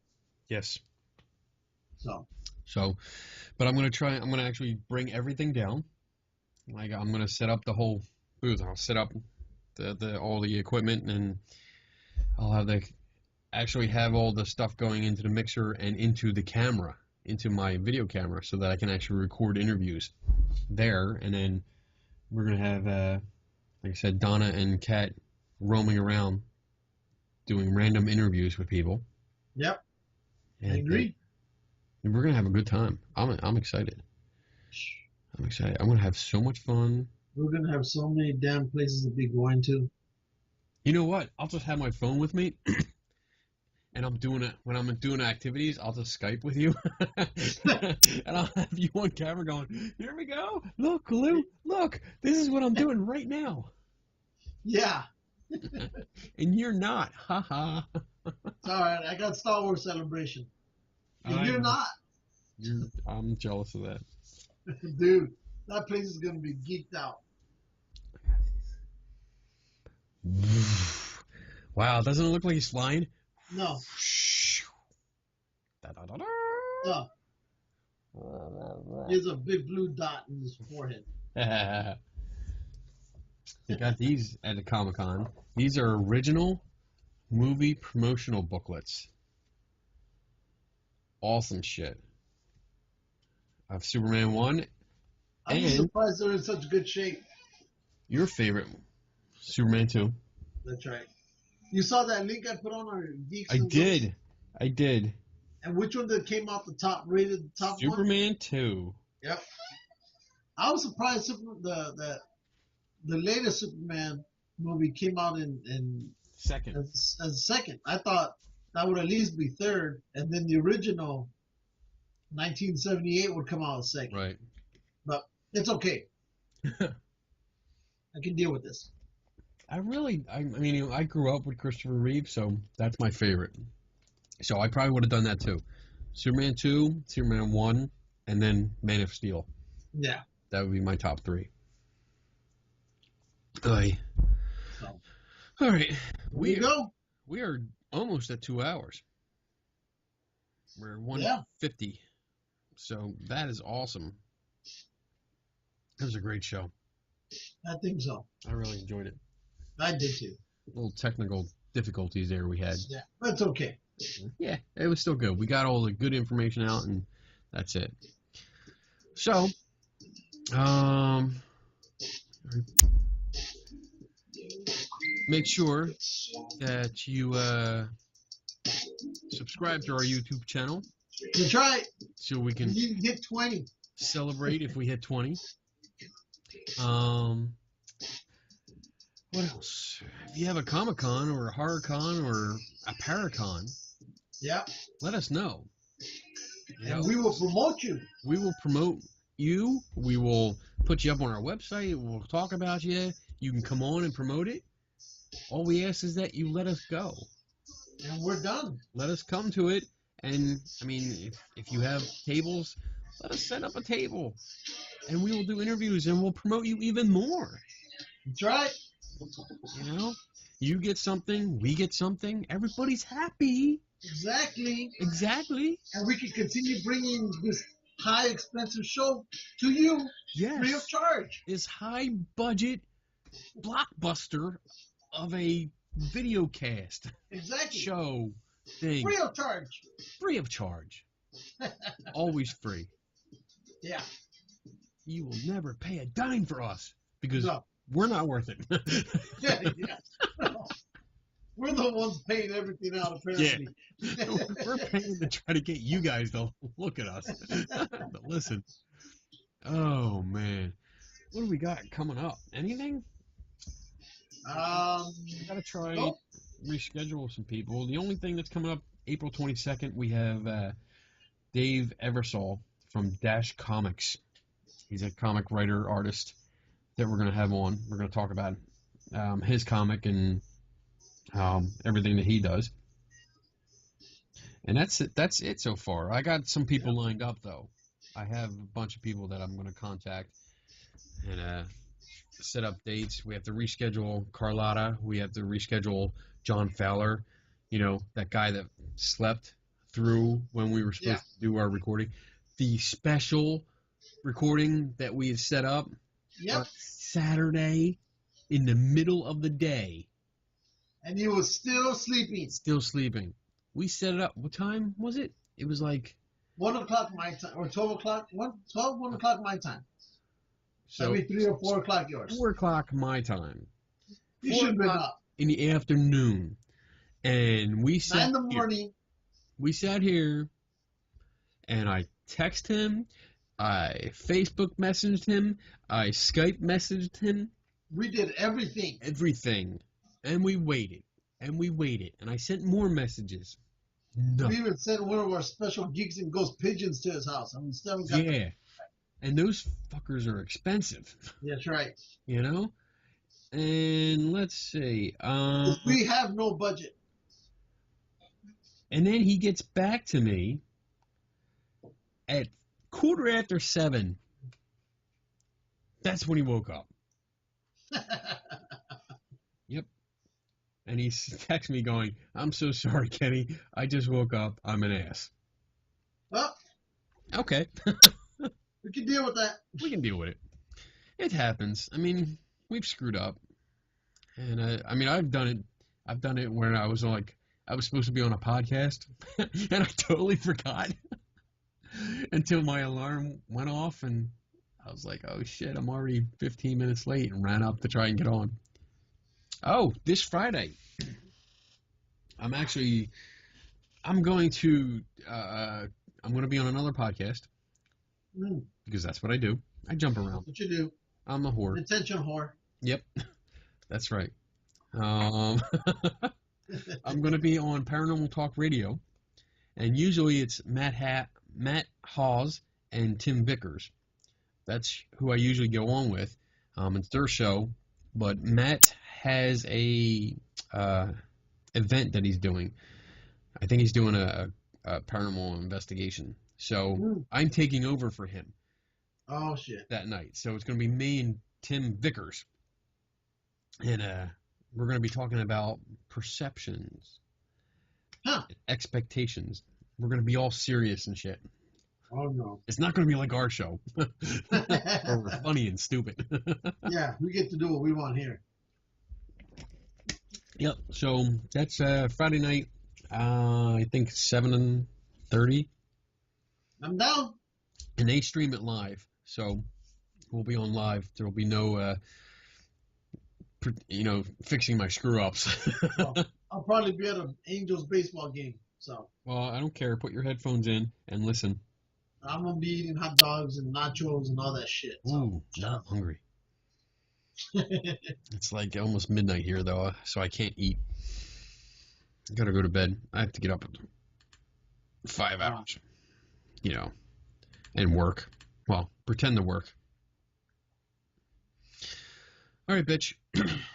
Yes. So, but I'm gonna actually bring everything down. Like I'm gonna set up the whole booth. I'll set up all the equipment, and I'll have all the stuff going into the mixer and into the camera, into my video camera, so that I can actually record interviews there. And then we're gonna have, like I said, Donna and Kat roaming around doing random interviews with people. Yep. And, I agree. And we're gonna have a good time. I'm excited. I'm excited. I'm gonna have so much fun. We're gonna have so many damn places to be going to. You know what? I'll just have my phone with me, and when I'm doing activities, I'll just Skype with you, and I'll have you on camera going, "Here we go! Look, Lou! Look! This is what I'm doing right now." Yeah. And you're not. Ha ha. It's all right. I got Star Wars Celebration. And you're not. I'm jealous of that. Dude, that place is gonna be geeked out. Wow, doesn't it look like he's flying? No. No. He has a big blue dot in his forehead. They got these at the Comic-Con. These are original movie promotional booklets. Awesome shit. I have Superman 1 I'm and surprised they're in such good shape. your favorite, Superman 2. That's right. You saw that link I put on our Geeks I and did. Ghosts? I did. And which one that came out the top rated top one? Superman 2. Yep. I was surprised the latest Superman movie came out in Second. as second. I thought that would at least be third, and then the original 1978 would come out as second. Right. But it's okay. I can deal with this. I mean, I grew up with Christopher Reeve, so that's my favorite. So I probably would have done that too. Superman 2, Superman 1, and then Man of Steel. Yeah. That would be my top 3. Aye. So, all right. we go. We are almost at 2 hours. We're at 150. So that is awesome. That was a great show. I think so. I really enjoyed it. I did too. Little technical difficulties there we had. Yeah, that's okay. Yeah, it was still good. We got all the good information out, and that's it. So, make sure that you subscribe to our YouTube channel. That's right. So we can You hit 20. celebrate if we hit 20. What else? If you have a Comic-Con or a Horror-Con or a Paracon, Yeah. let us know. You And know, we will promote you. we will promote you. We will put you up on our website. We'll talk about you. You can come on and promote it. All we ask is that you let us go. And we're done. Let us come to it. And, I mean, if you have tables, let us set up a table. And we will do interviews and we'll promote you even more. That's right. You know? You get something, we get something. Everybody's happy. Exactly. Exactly. And we can continue bringing this high expensive show to you Yes. free of charge. This high budget blockbuster of a video cast Exactly. show thing. Free of charge. Free of charge. Always free. Yeah. You will never pay a dime for us because No. we're not worth it. Yeah. We're the ones paying everything out, apparently. We're paying to try to get you guys to look at us. To listen. Oh, man. What do we got coming up? Anything? We got to try Nope. reschedule some people. The only thing that's coming up, April 22nd, we have Dave Eversole from Dash Comics. He's a comic writer, artist that we're going to have on. We're going to talk about his comic and everything that he does. And that's it so far. I got some people lined up, though. I have a bunch of people that I'm going to contact and set up dates. We have to reschedule Carlotta. We have to reschedule John Fowler, you know, that guy that slept through when we were supposed to do our recording. The special recording that we had set up Saturday in the middle of the day. And he was still sleeping. Still sleeping. We set it up. What time was it? It was like 1 o'clock my time, or 12 o'clock. 1 o'clock my time. so That'd be 3 or 4 o'clock yours. 4 o'clock my time. You 4 should have been o'clock up. in the afternoon. And we 9 sat in the here. morning. We sat here, and I texted him, I Facebook messaged him, I Skype messaged him. We did everything. Everything. And we waited. And we waited. And I sent more messages. No. We even sent one of our special Geeks and Ghost pigeons to his house. And we still haven't got Yeah. And those fuckers are expensive. That's right. You know? And let's see. 'Cause we have no budget. And then he gets back to me at 7:15. That's when he woke up. Yep. And he texts me going, "I'm so sorry, Kenny. I just woke up. I'm an ass." Well, Okay. we can deal with that. We can deal with it. It happens. I mean, we've screwed up. And, I mean, I've done it. I've done it where I was supposed to be on a podcast, and I totally forgot until my alarm went off, and I was like, oh shit, I'm already 15 minutes late, and ran up to try and get on. Oh, this Friday, I'm going to be on another podcast, because that's what I do. I jump around. That's what you do. I'm a whore. Attention whore. Yep, that's right. I'm going to be on Paranormal Talk Radio, and usually it's Matt Hawes and Tim Vickers. That's who I usually go on with. It's their show, but Matt has a event that he's doing. I think he's doing a paranormal investigation. So I'm taking over for him. Oh shit! That night. So it's going to be me and Tim Vickers, and we're going to be talking about perceptions, expectations. We're going to be all serious and shit. Oh no! It's not going to be like our show, where we're funny and stupid. Yeah, we get to do what we want here. Yep. So that's Friday night. I think 7:30. I'm down. And they stream it live, so we'll be on live. There will be no, fixing my screw ups. Well, I'll probably be at an Angels baseball game. So. Well, I don't care. Put your headphones in and listen. I'm gonna be eating hot dogs and nachos and all that shit. So. Ooh, now I'm hungry. It's like almost midnight here, though, so I can't eat. I gotta go to bed. I have to get up in 5 hours, and work. Well, pretend to work. All right, bitch.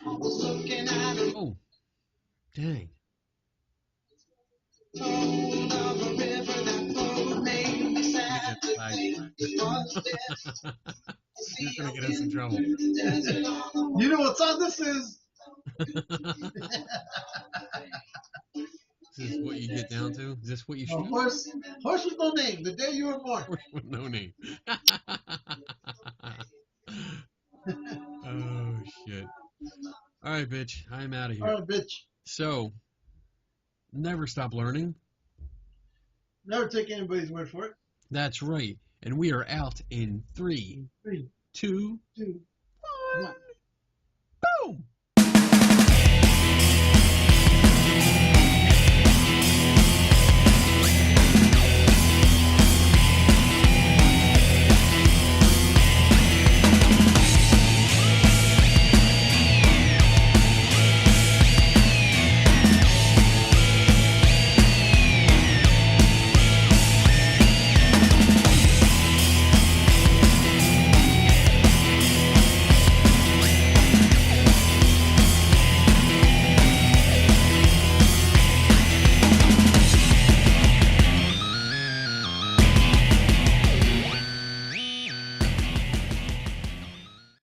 Oh, dang. He's gonna get us in trouble. You know what song this is? Is this what you get down to? Is this what you should do? Horse with no name. The day you were born. Horse with no name. Oh, shit. All right, bitch. I'm out of here. All right, bitch. So, never stop learning. Never take anybody's word for it. That's right. And we are out in 3, 2, 1.